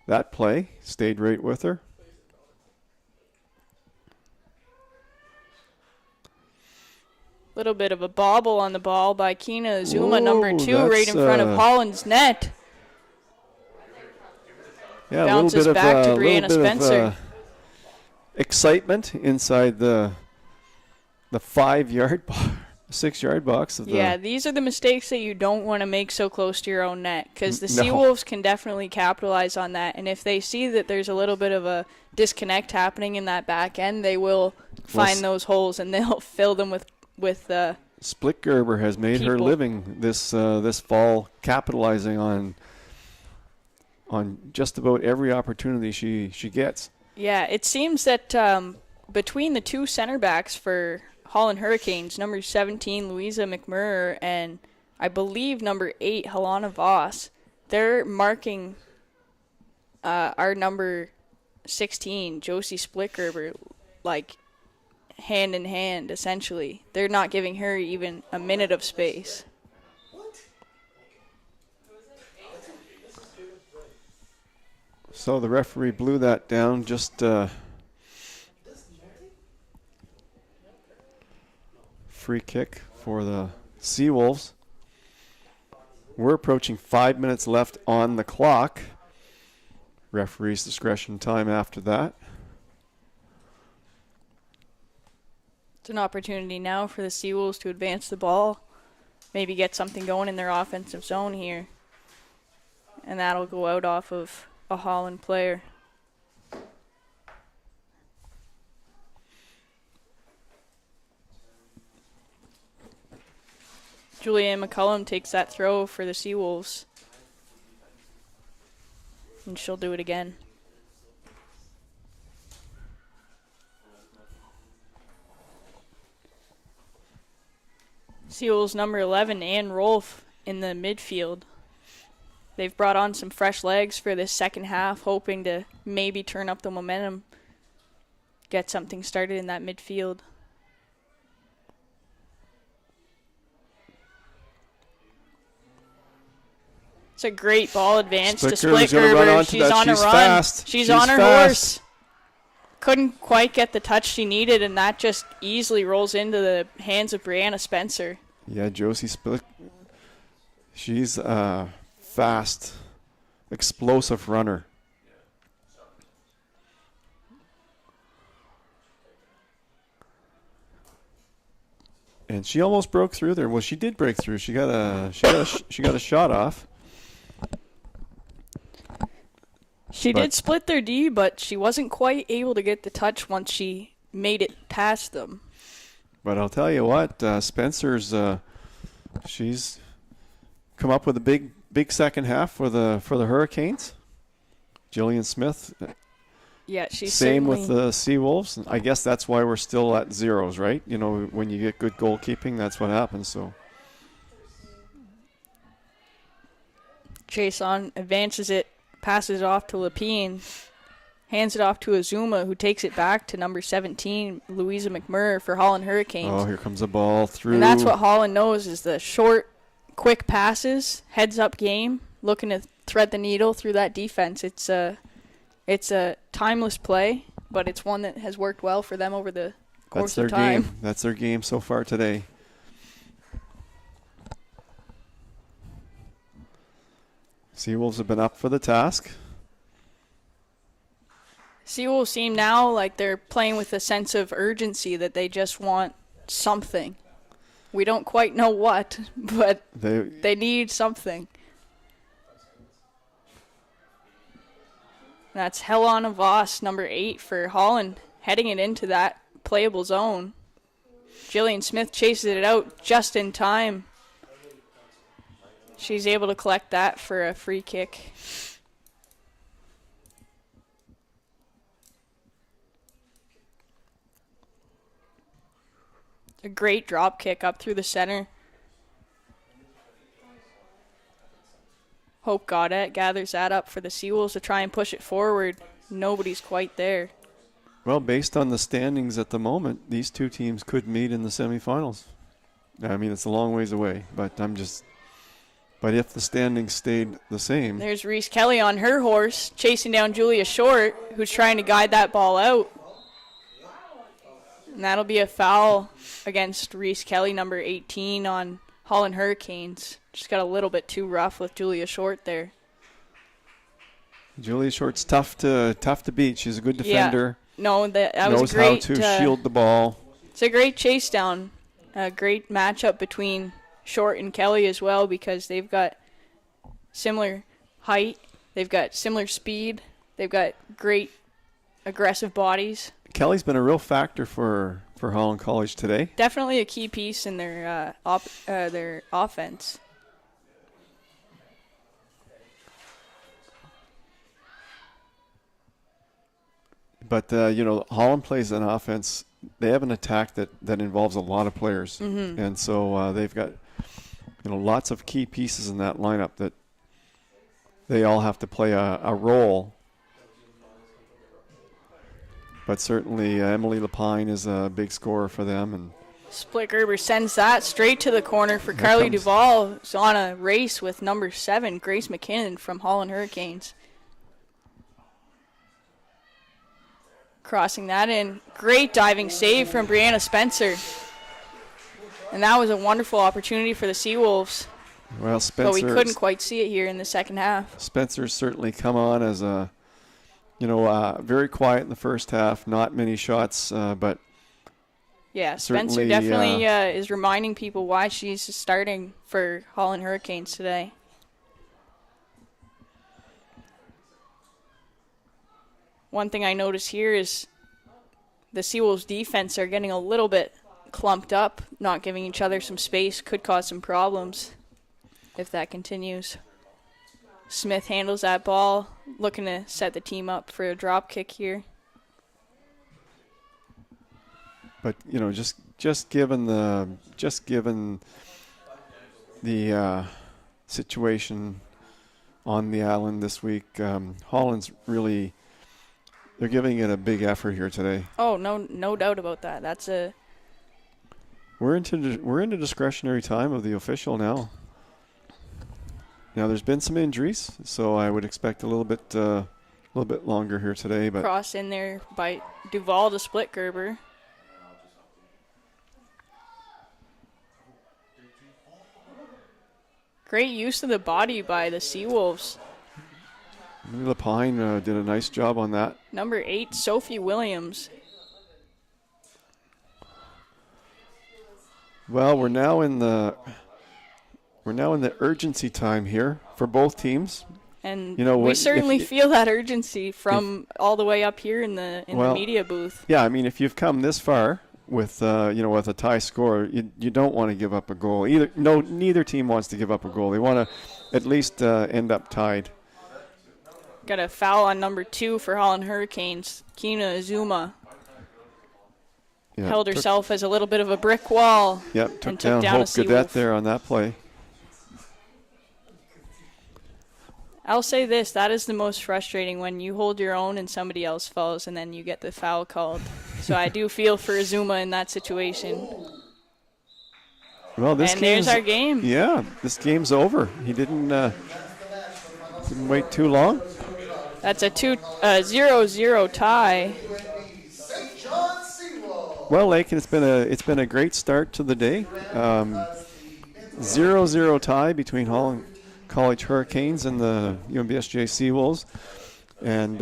that play, stayed right with her. Little bit of a bobble on the ball by Kina Azuma, Whoa, number 2, right in front of Holland's net. Yeah, Bounces a little bit back to of, Brianna Spencer. Excitement inside the 5-yard 6-yard box. Yeah, these are the mistakes that you don't want to make so close to your own net, because the No. Seawolves can definitely capitalize on that. And if they see that there's a little bit of a disconnect happening in that back end, they will find those holes and they'll fill them with Split Gerber has made her people. living this fall, capitalizing on just about every opportunity she gets. Yeah, it seems that between the two center backs for Holland Hurricanes, number 17, Louisa McMurray, and I believe number 8, Helena Voss, they're marking our number 16, Josie Splitgerber, like hand in hand, essentially. They're not giving her even a minute of space. So the referee blew that down just free kick for the Seawolves. We're approaching 5 minutes left on the clock. Referee's discretion time after that. It's an opportunity now for the Seawolves to advance the ball, maybe get something going in their offensive zone here. And that'll go out off of a Holland player. Julianne McCullum takes that throw for the Seawolves. And she'll do it again. Seawolves number 11, Ann Rolfe, in the midfield. They've brought on some fresh legs for this second half, hoping to maybe turn up the momentum, get something started in that midfield. It's a great ball advance to Split Gerber. She's on a run. Fast. She's on her horse. Couldn't quite get the touch she needed, and that just easily rolls into the hands of Brianna Spencer. Yeah, Josie Split. She's a fast, explosive runner. And she almost broke through there. Well, she did break through. She got a shot off. She did split their D, but she wasn't quite able to get the touch once she made it past them. But I'll tell you what, Spencer's she's come up with a big second half for the Hurricanes. Jillian Smith. Yeah, she's same certainly with the Seawolves. I guess that's why we're still at zeros, right? You know, when you get good goalkeeping, that's what happens. So Jason advances it, passes it off to Lapine, hands it off to Azuma, who takes it back to number 17, Louisa McMurray for Holland Hurricanes. Oh, here comes the ball through. And that's what Holland knows, is the short, quick passes, heads-up game, looking to thread the needle through that defense. It's a timeless play, but it's one that has worked well for them over the course of time. Game. That's their game so far today. Seawolves have been up for the task. Seawolves seem now like they're playing with a sense of urgency, that they just want something. We don't quite know what, but they need something. That's Helena Voss, number 8 for Holland, heading it into that playable zone. Jillian Smith chases it out just in time. She's able to collect that for a free kick. A great drop kick up through the center. Hope Gaudette gathers that up for the Seawolves to try and push it forward. Nobody's quite there. Well, based on the standings at the moment, these two teams could meet in the semifinals. I mean, it's a long ways away, but if the standings stayed the same. There's Reese Kelly on her horse, chasing down Julia Short, who's trying to guide that ball out. And that'll be a foul against Reese Kelly, number 18, on Holland Hurricanes. Just got a little bit too rough with Julia Short there. Julia Short's tough to beat. She's a good defender. Yeah. No, that was knows great. Knows how to shield the ball. It's a great chase down. A great matchup between Short and Kelly as well, because they've got similar height, they've got similar speed, they've got great aggressive bodies. Kelly's been a real factor for Holland College today. Definitely a key piece in their offense. But, Holland plays an offense. They have an attack that involves a lot of players. Mm-hmm. And so they've got, lots of key pieces in that lineup that they all have to play a role. But certainly Emily Lapine is a big scorer for them. And Split Gerber sends that straight to the corner for Carly Duvall, who's on a race with number 7, Grace McKinnon from Holland Hurricanes. Crossing that in. Great diving save from Brianna Spencer. And that was a wonderful opportunity for the Seawolves. Well, Spencer, but we couldn't quite see it here in the second half. Spencer's certainly come on as very quiet in the first half, not many shots, but yeah, Spencer definitely is reminding people why she's starting for Holland Hurricanes today. One thing I notice here is the Seawolves defense are getting a little bit clumped up, not giving each other some space, could cause some problems if that continues. Smith handles that ball, looking to set the team up for a drop kick here. But just given the situation on the island this week, Holland's really, they're giving it a big effort here today. Oh, no doubt about that. We're into discretionary time of the official now. Now there's been some injuries, so I would expect a little bit longer here today. But cross in there by Duvall to Split Gerber. Great use of the body by the Seawolves. Lapine did a nice job on that. Number 8, Sophie Williams. Well, we're now in the urgency time here for both teams. And we certainly feel that urgency from all the way up here in the media booth. Yeah, I mean, if you've come this far with with a tie score, you don't want to give up a goal. Neither team wants to give up a goal. They want to at least end up tied. Got a foul on number 2 for Holland Hurricanes. Kina Azuma held herself as a little bit of a brick wall. Yep, took and down a Hope Seawolf Gadet there on that play. I'll say this, that is the most frustrating, when you hold your own and somebody else falls and then you get the foul called. So I do feel for Azuma in that situation. Well, there's our game. Yeah, this game's over. He didn't wait too long. That's a 0-0 tie. Well, Lakin, it's been a great start to the day. 0-0 tie between Holland College Hurricanes and the UNBSJ Seawolves, and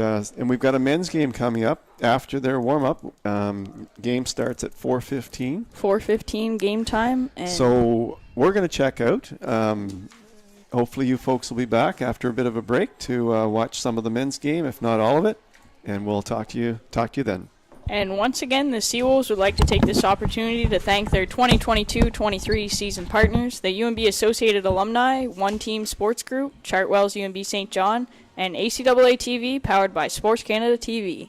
we've got a men's game coming up after their warm-up. Game starts at 4:15. 4:15 game time. And so we're going to check out. Hopefully you folks will be back after a bit of a break to watch some of the men's game, if not all of it, and we'll talk to you then. And once again, the Seawolves would like to take this opportunity to thank their 2022-23 season partners, the UNB Associated Alumni, One Team Sports Group, Chartwell's UNB St. John, and ACAA TV, powered by Sports Canada TV.